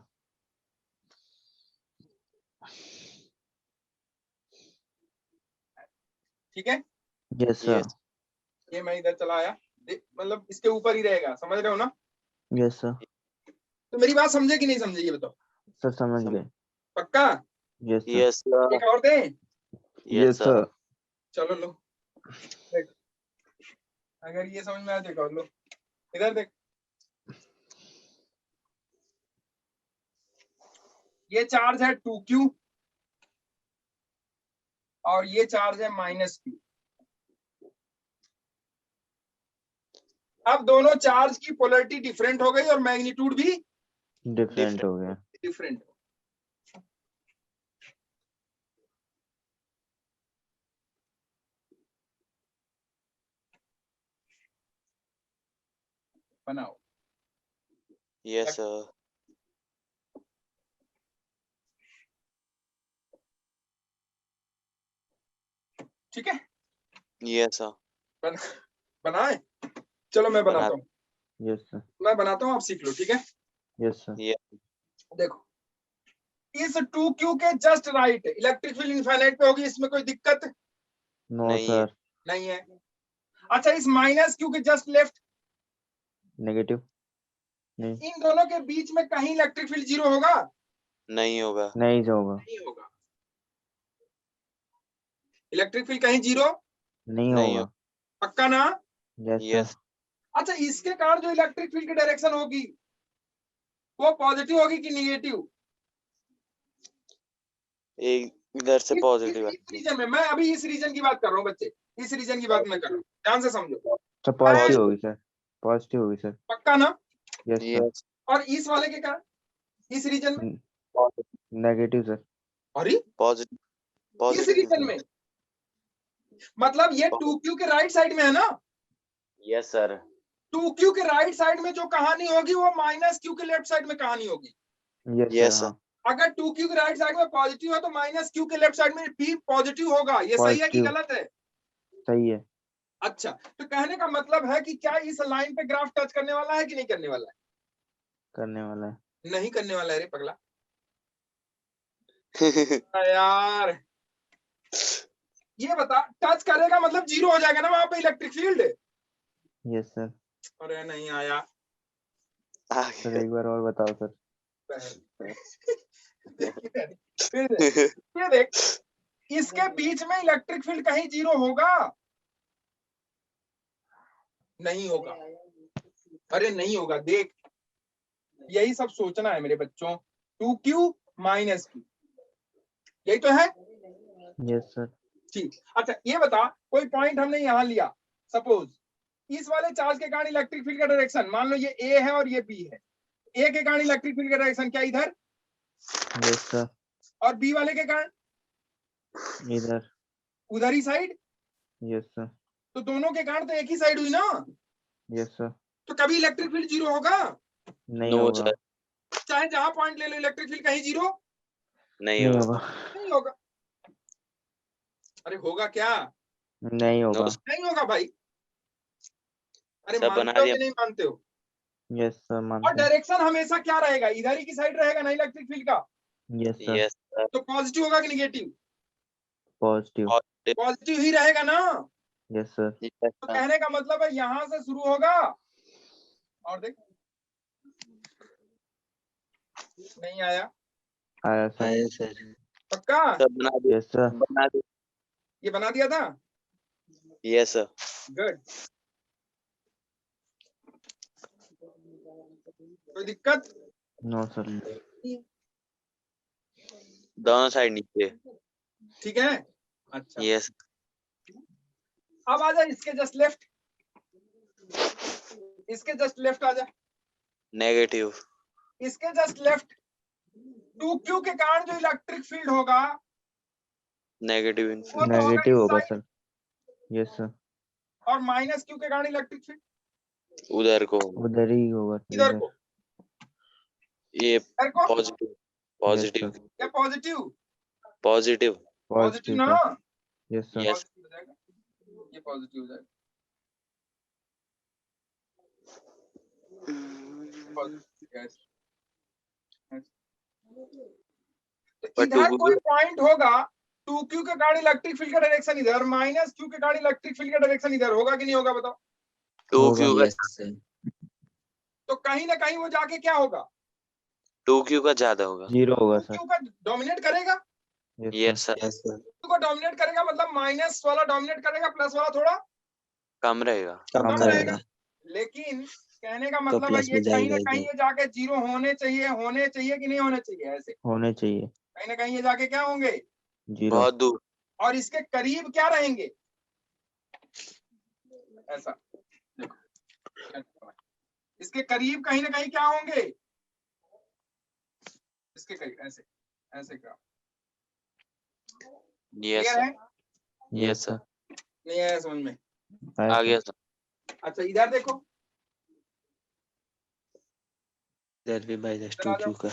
ठीक है। Yes sir. Yes. ये मैं इधर चला आया, मतलब इसके ऊपर ही रहेगा, समझ रहे हो ना? Yes sir. तो मेरी बात समझे कि नहीं समझे ये बताओ? सर समझ गए। पक्का? Yes sir. Yes, sir. एक और दें? Yes, sir. चलो लो, देख। अगर ये समझ में आया देखो, लो इधर देख। ये चार्ज है 2q और ये चार्ज है -q। अब दोनों चार्ज की पोलैरिटी डिफरेंट हो गई और मैग्नीट्यूड भी डिफरेंट हो गया। डिफरेंट। बनाओ। Yes, sir. ठीक है, Yes, sir. बनाए। चलो मैं बनाता हूँ, यस सर। मैं बनाता हूँ, आप सीख लो। ठीक है, यस सर। Yeah. देखो इस 2q के just right electric field infinite पे होगी, इसमें कोई दिक्कत नो नहीं है। सर। नहीं है। अच्छा, इस -q के जस्ट लेफ्ट नेगेटिव नहीं, इन दोनों के बीच में कहीं इलेक्ट्रिक फील्ड जीरो होगा? नहीं होगा। नहीं होगा, नहीं होगा। इलेक्ट्रिक फील्ड कहीं जीरो नहीं नहीं होगा। पक्का ना? Yes Yes. सर। अच्छा, इसके कारण जो इलेक्ट्रिक फील्ड की डायरेक्शन होगी वो पॉजिटिव होगी कि निगेटिव? एक इधर से पॉजिटिव है। इस रीजन में, मैं अभी इस रीजन की बात कर रहा हूँ बच्चे, इस रीजन की बात मैं कर रहा हूँ, ध्यान से समझो। सर पॉजिटिव होगी सर, पॉजिटिव होगी सर। पक्का ना? Yes sir. Yes. और इस वाले के कारण इस रीजन में, नेगेटिव सर। अरे पॉजिटिव इस पॉजिटिव रीजन में, मतलब ये 2q के राइट साइड में है ना? Yes sir. 2q के राइट साइड में जो कहानी होगी वो -q के लेफ्ट साइड में कहानी होगी। Yes Yes, sir. हाँ अगर 2q के राइट साइड में पॉजिटिव है तो -q के लेफ्ट साइड में भी पॉजिटिव होगा। ये सही है कि Positive. गलत है? सही है। अच्छा, तो कहने का मतलब है कि क्या इस लाइन पे ग्राफ टच करने वाला है कि नहीं करने वाला करने वाला है। है? नहीं करने वाला है रे पगला। यार ये बता, टच करेगा मतलब जीरो हो जाएगा ना वहां पे इलेक्ट्रिक फील्ड? Yes sir. अरे नहीं आया। सर एक बार और बताओ सर। ये देख, इसके बीच में इलेक्ट्रिक फील्ड कहीं जीरो होगा? नहीं होगा। अरे नहीं होगा, देख यही सब सोचना है मेरे बच्चों। 2q -q, यही तो है। Yes sir. ठीक, अच्छा ये बता, कोई पॉइंट हमने यहाँ लिया, सपोज इस वाले चार्ज के कारण इलेक्ट्रिक फील्ड का डायरेक्शन, मान लो ये ए है और ये बी है। ए के कारण इलेक्ट्रिक फील्ड का डायरेक्शन क्या इधर? Yes sir. और बी वाले के कारण इधर। उधर ही साइड। Yes sir. तो दोनों के कारण तो एक ही साइड हुई ना? Yes sir. तो कभी इलेक्ट्रिक फील्ड जीरो होगा? नहीं नो होगा। सर। चाहे जहां पॉइंट ले लो, इलेक्ट्रिक फील्ड कहीं जीरो नहीं नहीं होगा। होगा। नहीं होगा। अरे होगा क्या? नहीं होगा। नहीं होगा भाई। अरे सब बना मानते हो दिया। कि नहीं मानते हो? यस सर और मानते हैं। डायरेक्शन हमेशा क्या रहेगा? इधर ही की साइड रहेगा ना इलेक्ट्रिक फील्ड का? Yes sir. Yes sir. तो पॉजिटिव होगा कि निगेटिव? पॉजिटिव। पॉजिटिव ही रहेगा ना? Yes sir. यस तो सर। कहने का मतलब है यहां से शुरू होगा और देख, नहीं आया। आया सर। आया सर। पक्का? सब बना दिया। Yes sir. बना दिया। ये बना दिया था। Yes sir. गुड। कोई दिक्कत? No sir. दोनों साइड नीचे। ठीक है। अच्छा, यस। अब आ जा इसके जस्ट लेफ्ट, इसके जस्ट लेफ्ट आ जा, नेगेटिव। इसके जस्ट लेफ्ट 2q के कारण जो इलेक्ट्रिक फील्ड होगा नेगेटिव वो इन्फिनिटी। तो होगा नेगेटिव इस होगा साइड, सर। Yes sir. और -q के कारण इलेक्ट्रिक फील्ड उधर को। उधर ही होगा। इधर को, ये इधर को। पॉजिटिव। Yes positive. सर। क्या पॉजिटिव? पॉजिटिव। पॉजिटिव पॉजिटिव ना? Sir. Yes sir. Yes. Positive हो जाएगा, ये पॉजिटिव हो जाएगा। Yes. तो But इधर 2Q कोई पॉइंट होगा, 2q के कारण इलेक्ट्रिक फील्ड का डायरेक्शन इधर, -q के कारण इलेक्ट्रिक फील्ड का डायरेक्शन इधर, होगा कि नहीं होगा बताओ? 2Q का यस सर। तो कहीं ना कहीं वो जाके क्या होगा? 2Q का ज्यादा होगा। जीरो होगा सर। 2q का डोमिनेट करेगा। Yes yes sir. Sir. Yes sir. 2 को डोमिनेट करेगा मतलब माइनस वाला डोमिनेट करेगा, प्लस वाला थोड़ा कम रहेगा। कम कम रहेगा। लेकिन कहने का तो मतलब है प्लस ये में कहीं जाएगा ना कहीं इधर। ये जाके जीरो होने चाहिए कि नहीं होने चाहिए? ऐसे होने चाहिए। कहीं ना कहीं ये जाके क्या होंगे? जीरो। बहुत दूर। और इसके करीब क्या रहेंगे? ऐसा देखो, इसके करीब कहीं ना कहीं क्या होंगे, इसके करीब ऐसे ऐसे का, यस क्लियर है? यस सर नहीं आया समझ में? आ गया सर अच्छा इधर देखो, इधर भी माइनस इधर आ 2 क्यू का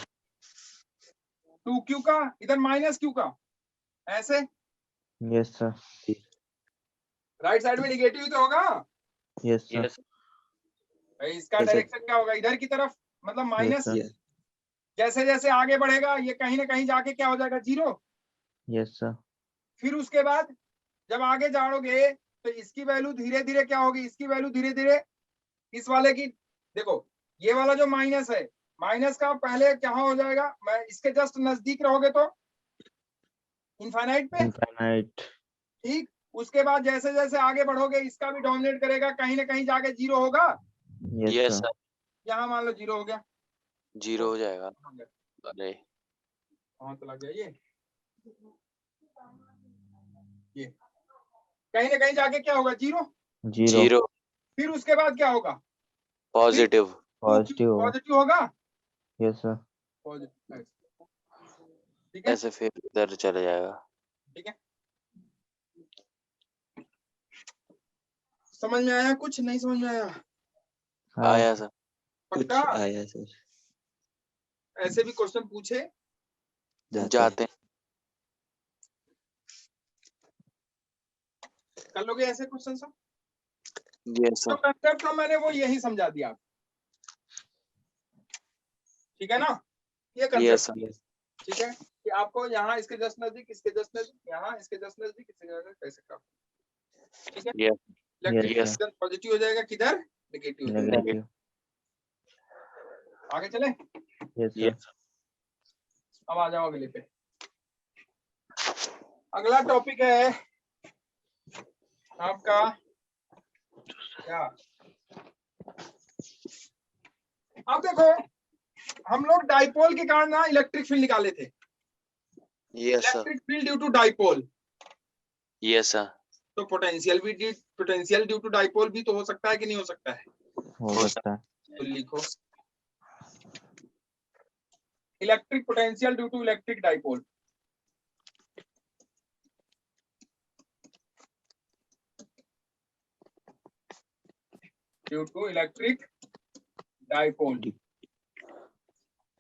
2q का, इधर माइनस q का, ऐसे यस सर राइट साइड में निगेटिव ही तो होगा यस सर यस भाई, इसका Yes, sir. डायरेक्शन क्या होगा, इधर की तरफ, मतलब माइनस। sir. यस जैसे जैसे आगे बढ़ेगा ये कहीं ना कहीं जाके क्या हो जाएगा, 0। यस सर फिर उसके बाद जब आगे जाओगे तो इसकी वैल्यू धीरे धीरे क्या होगी, इसकी वैल्यू धीरे धीरे इस वाले की, देखो ये वाला जो माइनस है, माइनस का पहले क्या हो जाएगा, मैं इसके जस्ट नजदीक रहोगे तो इनफाइनाइट पे, इनफाइनाइट ठीक। उसके बाद जैसे जैसे आगे बढ़ोगे इसका भी डोमिनेट करेगा, कहीं ना कहीं जाके 0 होगा, यस यस सर सर यहाँ मान लो 0 हो गया, 0 हो जाएगा। अरे कहाँ चला गया ये कहीं ना कहीं जाके क्या होगा, 0। 0 फिर उसके बाद क्या होगा, पॉजिटिव पॉजिटिव होगा पॉजिटिव होगा, यस सर पॉजिटिव, ठीक है ऐसे फिर इधर चला जाएगा। ठीक है। समझ में आया, कुछ नहीं समझ में आया? हाँ आया सर कुछ पक्का? आया सर ऐसे भी क्वेश्चन पूछे जाते हैं। कर लोगे ऐसे क्वेश्चन सब? यस तो सर कंसेप्ट तो मैंने वो यही समझा दिया, ठीक है ना, ये यस कंसेप्ट, सर ठीक है कि आपको यहाँ इसके जस्ट नजदीक, इसके जस्ट नजदीक, यहाँ इसके जस्ट नजदीक, इसके जस्ट नजदीक कैसे काम, ठीक है। यस इलेक्ट्रिक Yes, किधर पॉजिटिव हो जाएगा, किधर नेगेटिव हो जाएगा। नेगेटिव आगे चले, यस सर यस अब आ जाओ अगले पे। अगला टॉपिक है आपका क्या, अब देखो हम लोग डाइपोल के कारण ना इलेक्ट्रिक फील्ड निकाले थे, yes sir electric field due to dipole, yes sir तो पोटेंशियल ड्यू टू डाइपोल भी तो हो सकता है कि नहीं हो सकता है, हो सकता है तो लिखो electric potential due to electric dipole. Due to electric dipole,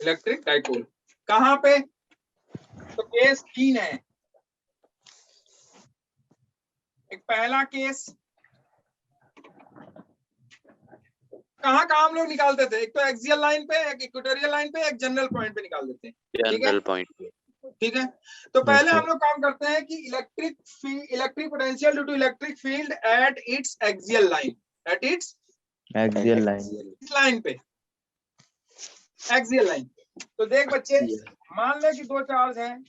electric dipole कहाँ पे, तो केस 3 है। एक पहला केस कहाँ हम लोग निकालते थे, एक तो एक्सियल लाइन पे, एक इक्वेटोरियल लाइन पे, एक जनरल पॉइंट पे निकाल देते हैं, ठीक है जनरल पॉइंट ठीक है। तो पहले sir. हम लोग काम करते हैं कि electric potential due to electric field at its axial line, at its axial line इस लाइन पे, एक्सियल लाइन। तो देख बच्चे, मान ले कि दो चार्ज हैं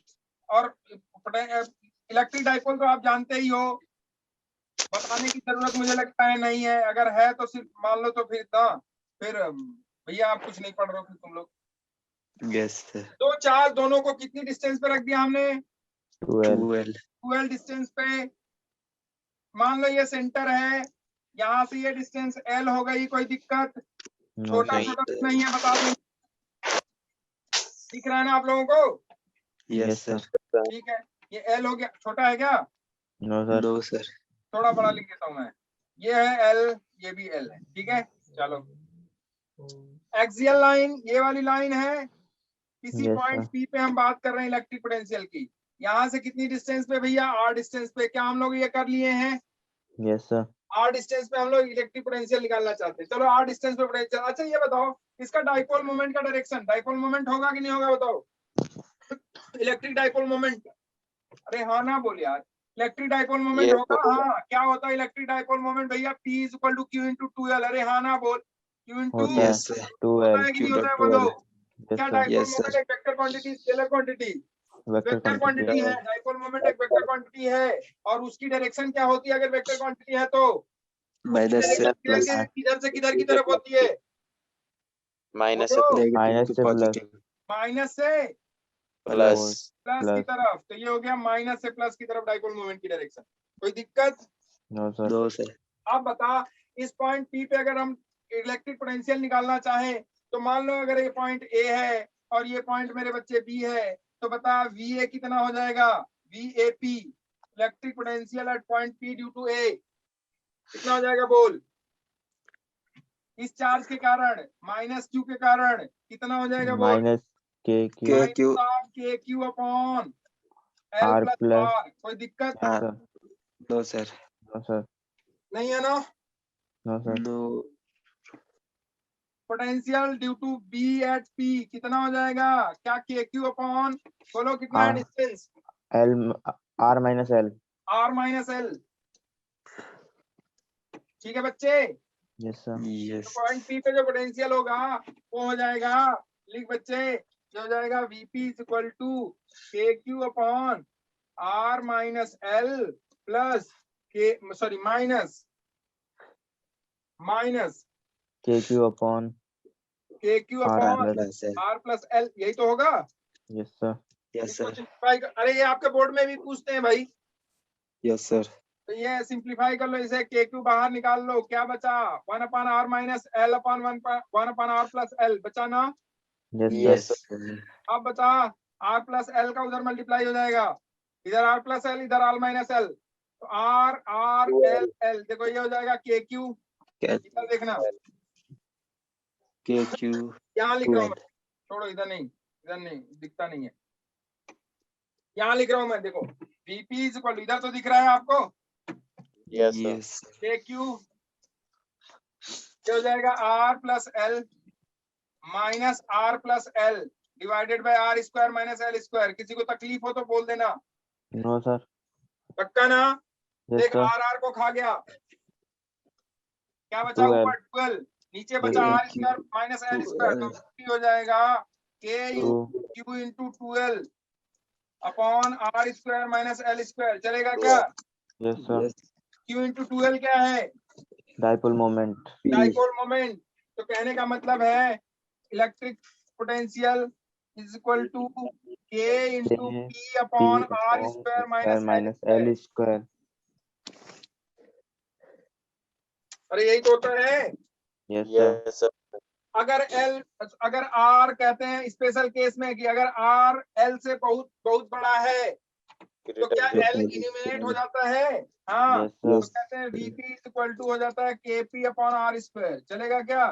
और इलेक्ट्रिक डाइपोल तो आप जानते ही हो, बताने की जरूरत मुझे लगता है नहीं है, अगर है तो सिर्फ मान लो, तो फिर भैया आप कुछ नहीं पढ़ रहे हो फिर तुम लोग। यस सर दो चार्ज दोनों को कितनी डिस्टेंस पे रख दिया हमने, 12 12 डिस्टेंस पे। मान लो ये सेंटर है, यहाँ से ये डिस्टेंस L हो गई, कोई दिक्कत, नो छोटा सर छोटा नहीं है, बता दूं, दिख रहा है ना आप लोगों को, यस सर ठीक है। ये L हो गया, छोटा है क्या, नो सर नो सर थोड़ा बड़ा लिख देता हूं मैं, ये है L, ये भी L है, ठीक है। चलो एक्सियल लाइन ये वाली लाइन है, किसी Yes, पॉइंट sir. P पे हम बात कर रहे हैं इलेक्ट्रिक पोटेंशियल की, यहाँ से कितनी डिस्टेंस पे भैया, R डिस्टेंस पे, क्या हम लोग ये कर लिए हैं, यस सर R डिस्टेंस पे हम लोग इलेक्ट्रिक पोटेंशियल निकालना चाहते हैं। चलो R डिस्टेंस पे पोटेंशियल, अच्छा ये बताओ इसका डाइपोल मोमेंट का डायरेक्शन, डाइपोल मोमेंट होगा कि नहीं होगा बताओ, इलेक्ट्रिक डाइपोल मोमेंट, अरे हाँ ना बोल यार, इलेक्ट्रिक डाइपोल मोमेंट Yes, होगा, sir. हाँ क्या होता है इलेक्ट्रिक डाइपोल मोमेंट भैया, P is equal to Q into 2L, अरे हाँ ना बोल, Q इंटू होता है यस सर होता 2L है कि नहीं Q होता है, dot बोलो 2L यस क्या sir dipole Yes, sir. Moment एक vector quantity, scalar quantity, vector vector quantity quantity है, डाइपोल मोमेंट एक वेक्टर क्वांटिटी है, और उसकी डायरेक्शन क्या होती है अगर वेक्टर क्वांटिटी है तो, माइनस से डायरेक्शन प्लस किधर से किधर की तरफ होती है, माइनस से बोलो, नेगेटिव माइनस टू से प्लस पॉजिटिव माइनस से प्लस प्लस की प्लस तरफ, तो ये हो गया माइनस से प्लस की तरफ डाइपोल मोमेंट की डायरेक्शन, कोई दिक्कत? नो सर नो सर आप बता, इस पॉइंट P पे अगर हम इलेक्ट्रिक पोटेंशियल निकालना चाहे तो मान लो अगर ये पॉइंट ए है और ये पॉइंट मेरे बच्चे बी है, तो बता वी ए कितना हो जाएगा, V A P, electric potential at point P due to A कितना हो जाएगा बोल, इस चार्ज के कारण माइनस क्यू के कारण कितना हो जाएगा बोल, minus K Q KQ K Q upon L R plus plus- R. कोई दिक्कत हाँ। Sir No sir. No sir नहीं है ना। No sir No. Potential due to B at P कितना हो जाएगा, क्या के क्यू अपॉन, बोलो कितना है हाँ। Distance, L R minus L. R minus L. ठीक है बच्चे, yes sir Yes. Point P पे जो पोटेंशियल होगा वो हो जाएगा, लिख बच्चे, जो हो जाएगा VP is equal to K Q upon R minus L plus K, sorry minus K Q upon K Q R upon Plus L. R plus L, यही तो होगा। यस सर Yes इसको sir. सिंप्लीफाई अरे ये आपके board में भी पूछते हैं भाई, Yes sir. तो ये सिंप्लीफाई कर लो, इसे के क्यू बाहर निकाल लो, क्या बचा, 1 upon R minus L upon 1 upon R plus L बचा ना। Yes Yes sir sir. अब बचा आर प्लस एल का उधर मल्टीप्लाई हो जाएगा, इधर आर प्लस एल इधर आर माइनस एल, तो आर आर एल एल, देखो ये हो जाएगा के क्यू, Can इधर देखना KQ यहाँ लिख रहा हूँ 12. मैं, छोड़ो इधर नहीं दिखता नहीं है, यहाँ लिख रहा हूँ मैं, देखो वीपी इज इक्वल, इधर तो दिख रहा है आपको, Yes, sir. Yes. K Q हो जाएगा R plus L minus R plus L divided by R square minus L square. किसी को तकलीफ हो तो बोल देना, नो सर पक्का ना। यस देख सर आर आर को खा गया, क्या बचा 12 ऊपर 12, नीचे बचा KQ R square minus L square, तो 50 हो जाएगा K Q into 12 upon R square minus L square, चलेगा क्या। Yes sir Yes. Q into 12 क्या है, dipole moment. P. Dipole moment. तो कहने का मतलब है electric potential is equal to K into P upon R square minus L. L square. अरे यही तो होता है। Yes sir Yes, sir. अगर आर कहते हैं स्पेशल केस में कि अगर आर एल से बहुत बहुत बड़ा है तो क्या एल इलिमिनेट हो जाता है, हाँ यस तो सर कहते हैं वीपी इक्वल टू हो जाता है के पी अपॉन आर स्क्वायर, चलेगा क्या।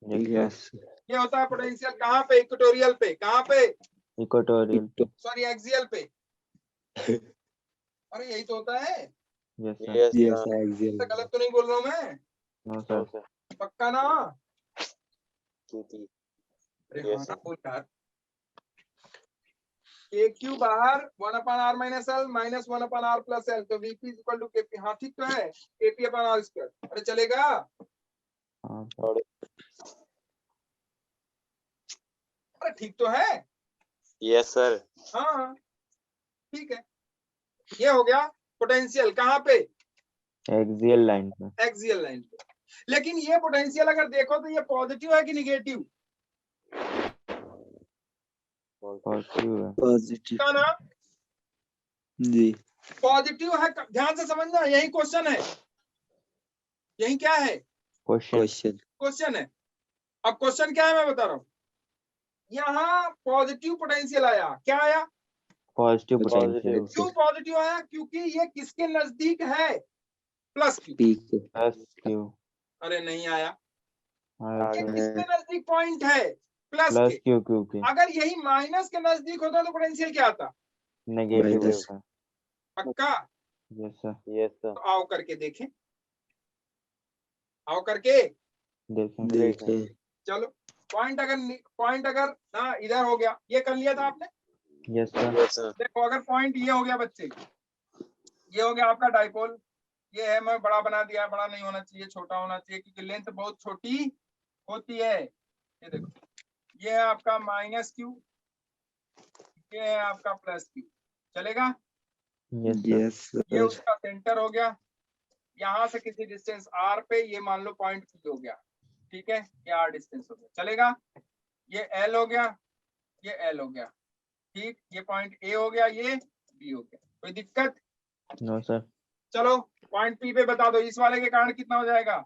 Yes. ये होता है पोटेंशियल कहाँ पे, इक्वेटोरियल पे, कहाँ पे, इक्वेटोरियल। सॉरी एक्सियल पे। अरे यही तो होता है, yes sir Yes, Yes, sir. axial. गलत तो नहीं बोल रहा हूँ मैं, नो सर पक्का ना। QT. अरे Yes, हाँ ना sir. बोल यार, के क्यू बाहर 1 upon R minus L minus 1 upon R plus L, तो वीपी इक्वल टू केपी, हाँ ठीक तो है, केपी अपॉन आर स्क्वायर। अरे चलेगा, हाँ सर अरे ठीक तो है, Yes, sir. हाँ ठीक है। ये हो गया पोटेंशियल कहाँ पे, एक्सियल लाइन पे। एक्सियल लाइन पे। लेकिन ये पोटेंशियल अगर देखो तो ये पॉजिटिव है कि निगेटिव, पॉजिटिव है। Positive. का ना, जी. पॉजिटिव है, ध्यान से समझना, यही क्वेश्चन है, यही क्या है, क्वेश्चन क्वेश्चन है। अब क्वेश्चन क्या है मैं बता रहा हूँ, यहाँ पॉजिटिव पोटेंशियल आया, क्या आया, पॉजिटिव Positive. पोटेंशियल क्यों पॉजिटिव आया, क्योंकि ये किसके नजदीक है, plus Q. Peak. Plus Q. अरे नहीं आया, हाँ ये सर किसके नजदीक पॉइंट है, प्लस प्लस के। क्यू क्यू के अगर यही माइनस के नजदीक होता तो पोटेंशियल क्या आता, नेगेटिव माइनस। होता। पक्का। Yes sir Yes, sir. तो आओ करके देखें, आओ करके, देखें देखें. चलो पॉइंट अगर ना इधर हो गया, ये कर लिया था आपने, यस सर Yes, sir. देखो अगर पॉइंट ये हो गया बच्चे, ये हो गया आपका डाइपोल, ये है, मैं बड़ा बना दिया, बड़ा नहीं होना चाहिए, छोटा होना चाहिए क्योंकि लेंथ बहुत छोटी होती है। ये देखो, ये है आपका माइनस क्यू, ये है आपका प्लस क्यू, चलेगा। यस सर Yes, ये sir. उसका सेंटर हो गया, यहाँ से किसी डिस्टेंस आर पे, ये मान लो पॉइंट पी हो गया, ठीक है, ये आर डिस्टेंस हो गया, चलेगा। ये एल हो गया, ये एल हो गया, ठीक, ये पॉइंट ए हो गया, ये बी हो गया, कोई दिक्कत। नो सर चलो पॉइंट पी पे बता दो, इस वाले के कारण कितना हो जाएगा,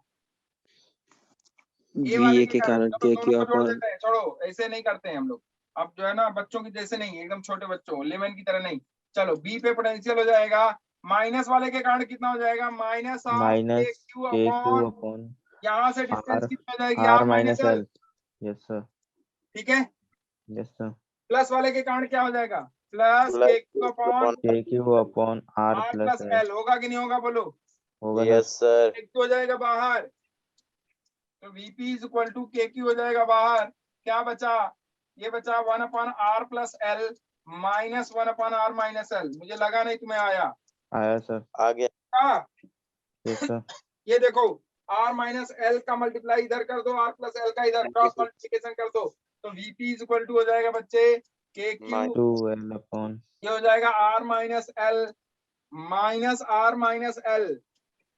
ए वाले VA के के कारण कारण चलो KQ दोनों को जोड़ अपॉन देते हैं, छोड़ो ऐसे नहीं करते हैं हम लोग। अब जो है ना बच्चों की जैसे नहीं, एकदम छोटे बच्चों लेमन की तरह नहीं। चलो बी पे पोटेंशियल हो जाएगा, माइनस वाले के कारण कितना हो जाएगा, minus of minus KQ KQ upon, upon यहाँ से डिस्टेंस R कितना हो जाएगी, R R minus minus L. L। Yes sir, ठीक है, यस सर। प्लस वाले के कारण क्या हो जाएगा, plus plus KQ upon KQ upon R R plus plus L L. होगा कि नहीं होगा बोलो, होगा यस सर। सर। एक हो जाएगा बाहर, तो VP is equal to KQ हो जाएगा बाहर। क्या बचा, ये बचा 1 upon R plus L minus 1 upon R minus L. मुझे लगा नहीं तुम्हें आया। आया सर। आ गया। हाँ, यस सर। ये देखो R माइनस एल का मल्टीप्लाई इधर कर दो, R प्लस एल का इधर क्रॉस मल्टीप्लिकेशन कर दो, तो VP इज इक्वल टू हो जाएगा बच्चे KQ, 2L अपॉन ये हो जाएगा R minus L minus R minus L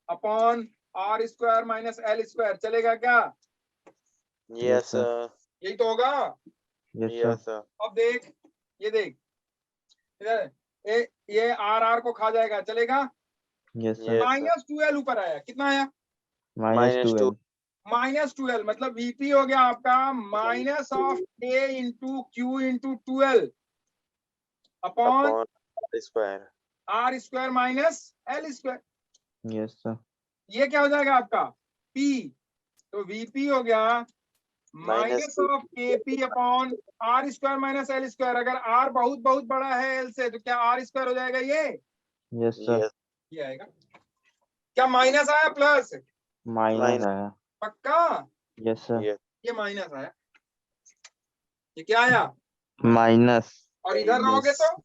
upon R square minus L square. चलेगा क्या, यस sir. सर। यही तो होगा। Yes yes sir. सर। अब देख, ये देख इधर, ये R को खा जाएगा, चलेगा। Yes sir. Yes, sir. Minus 2L ऊपर आया, कितना आया, माइनस -2 2L। माइनस 2L, मतलब VP हो गया आपका minus of A into Q into 2L upon upon R square. R square minus L square. Yes sir. ये क्या हो जाएगा आपका P, तो VP हो गया minus -2 of KP upon R square minus L square. अगर R बहुत बहुत बड़ा है L से, तो क्या R स्क्वायर हो जाएगा ये यस सर। यस। ये आएगा। क्या माइनस आया प्लस, माइनस Minus. आया। पक्का, यस सर। यस। ये माइनस आया, ये क्या आया, माइनस। और इधर रहोगे तो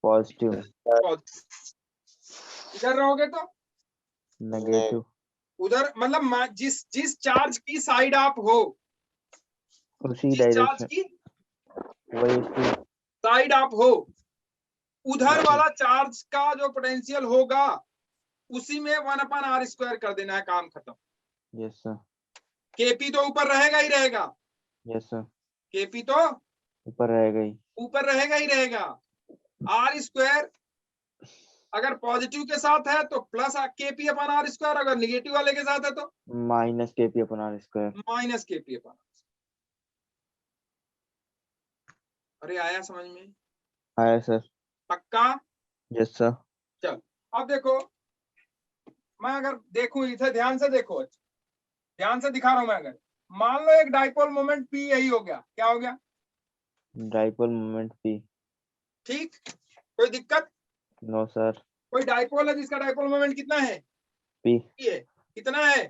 पॉजिटिव। इधर रहोगे तो नेगेटिव। उधर, मतलब जिस चार्ज की साइड आप हो, उसी जिस चार्ज डायरेक्शन, की वही उसकी। साइड आप हो, उधर वाला चार्ज का जो पोटेंशियल होगा उसी में 1 अपॉन R स्क्वायर कर देना है, काम खत्म। Yes sir. KP तो ऊपर रहेगा ही रहेगा, यस सर। KP तो ऊपर रहेगा ही। ऊपर रहेगा ही रहेगा। R स्क्वायर अगर पॉजिटिव के साथ है तो plus KP upon R square, अगर निगेटिव वाले के साथ है तो minus KP upon R square. Minus KP upon. अरे आया समझ में, आया सर। पक्का। Yes sir. चल अब देखो, मैं अगर देखूं इसे ध्यान से देखो, ध्यान से दिखा रहा हूं मैं। अगर मान लो एक डाइपोल मोमेंट P यही हो गया, क्या हो गया, डाइपोल मोमेंट P। ठीक, कोई दिक्कत, नो सर। कोई डाइपोल है जिसका डाइपोल मोमेंट कितना है, P। P है, कितना है,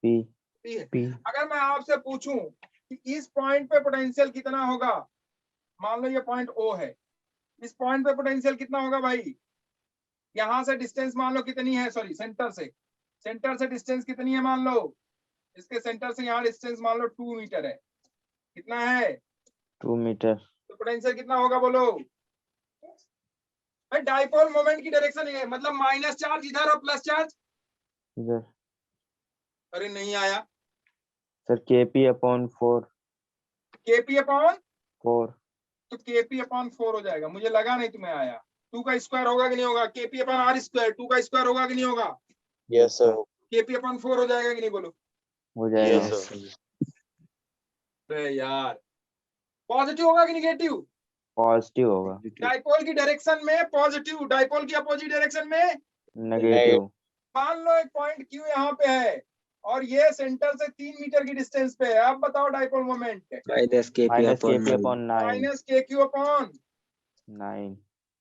P। P है। P। अगर मैं आपसे पूछूं कि इस पॉइंट पे पोटेंशियल कितना होगा, मान लो ये पॉइंट O है, इस पॉइंट पे पोटेंशियल कितना होगा भाई, यहां से डिस्टेंस मान लो कितनी है, सॉरी सेंटर से डिस्टेंस कितनी है, मान लो इसके सेंटर से यहाँ डिस्टेंस मान लो 2 मीटर है, कितना है 2 मीटर। तो पोटेंशियल कितना होगा बोलो भाई। डाइपोल मोमेंट की डायरेक्शन है, मतलब माइनस चार्ज इधर और प्लस चार्ज इधर। अरे नहीं आया, sir KP upon 4। KP upon 4। तो KP अपॉन 4 हो जाएगा। मुझे लगा नहीं तुम्हें आया। 2 का स्क्वायर होगा कि नहीं होगा, KP अपॉन R स्क्वायर 2 का स्क्वायर होगा कि नहीं होगा, यस सर। KP अपॉन 4 हो जाएगा कि नहीं बोलो। हो जाएगा। Yes sir. अरे यार, पॉजिटिव होगा कि निगेटिव, पॉजिटिव होगा। डाइपोल की डायरेक्शन में पॉजिटिव, डाइपोल की अपोजिट डायरेक्शन में नेगेटिव। मान लो एक पॉइंट Q यहाँ पे है और ये सेंटर से 3 मीटर की डिस्टेंस पे है, अब बताओ dipole moment minus KP minus upon KP upon 9। Minus KQ upon 9।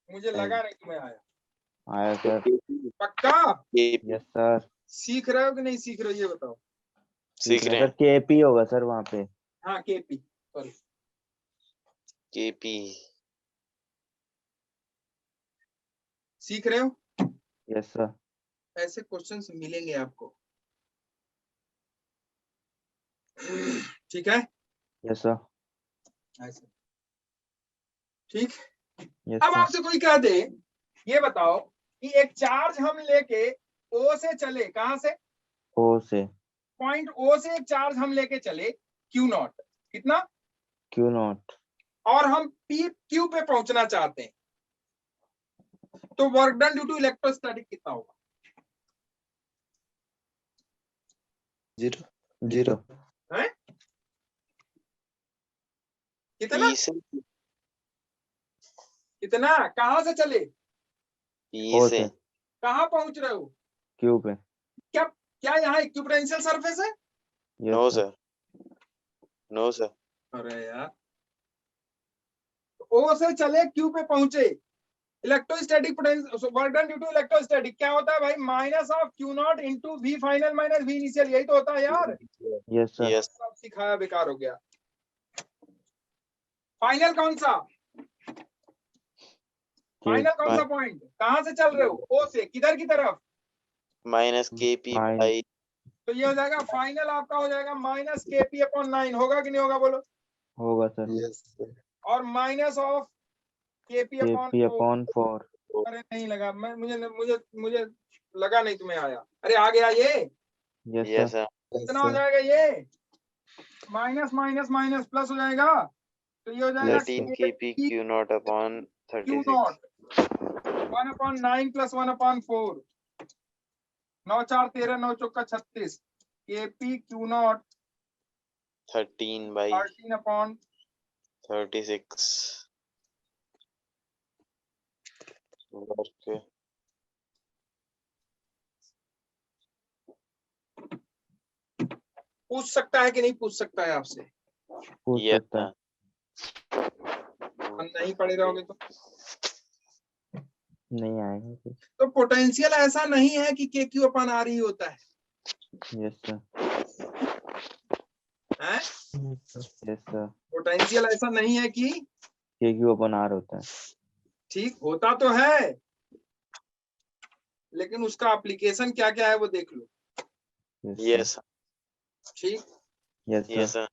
मुझे लगा नहीं तुम्हें आया, आया सर। पक्का। Yes sir. सीख रहे हो कि नहीं सीख रहे हो ये बताओ। सीख रहे सर KP होगा सर वहाँ पे। हाँ KP, सॉरी KP। सीख रहे हो, यस सर। ऐसे क्वेश्चंस मिलेंगे आपको, ठीक है यस सर। ऐसे, ठीक। यस अब सर। आपसे कोई कह दे, ये बताओ कि एक चार्ज हम लेके O से चले, कहां से, O से। पॉइंट O से एक चार्ज हम लेके चले Q0, कितना, Q0। और हम PQ पे पहुंचना चाहते हैं, तो work done due to electrostatic कितना होगा, 0 0 हैं? कितना P से कितना कहाँ से चले, P O से से कहाँ पहुंच रहे हो? Q पे। क्या क्या यहाँ इक्विपोटेंशियल सरफेस है? No Yes, sir. Sir, no sir, अरे यार, ओ से चले क्यू पे पहुंचे, electrostatic potential work done due to electrostatic क्या होता है भाई, minus of Q naught into V final minus V initial, यही तो होता है यार। Yes, sir. यस सब सिखाया बेकार हो गया। फाइनल कौन सा, फाइनल कौन सा पॉइंट, कहाँ से चल रहे हो, ओ से किधर की तरफ, माइनस KP Minus- बाई तो ये हो जाएगा फाइनल आपका हो जाएगा माइनस KP अपॉन 9, होगा कि नहीं होगा बोलो, होगा सर। यस और minus of KP upon KP upon 4। अरे नहीं लगा, मैं मुझे मुझे मुझे लगा नहीं तुम्हें आया, अरे आ गया ये, Yes, यस sir. सर, कितना हो जाएगा ये, माइनस माइनस माइनस प्लस हो जाएगा, तो ये हो जाएगा 13 KP Q not upon Q 36 not 1/9 plus 1/4, 9 4 13 9 चौका 36, KP Q not 13 by 13/36 work पूछ सकता है कि नहीं पूछ सकता है आपसे, पूछ यस सकता है। हम नहीं पढ़े रहोगे तो। नहीं आएगा कुछ। तो पोटेंशियल ऐसा नहीं है कि KQ अपन आ रही होता है, Yes, sir. हैं? Yes, sir. पोटेंशियल ऐसा नहीं है कि KQ upon R होता है। ठीक होता तो है, लेकिन उसका एप्लीकेशन क्या क्या है वो देख लो। Yes, sir. यस ठीक, Yes, sir. Yes sir,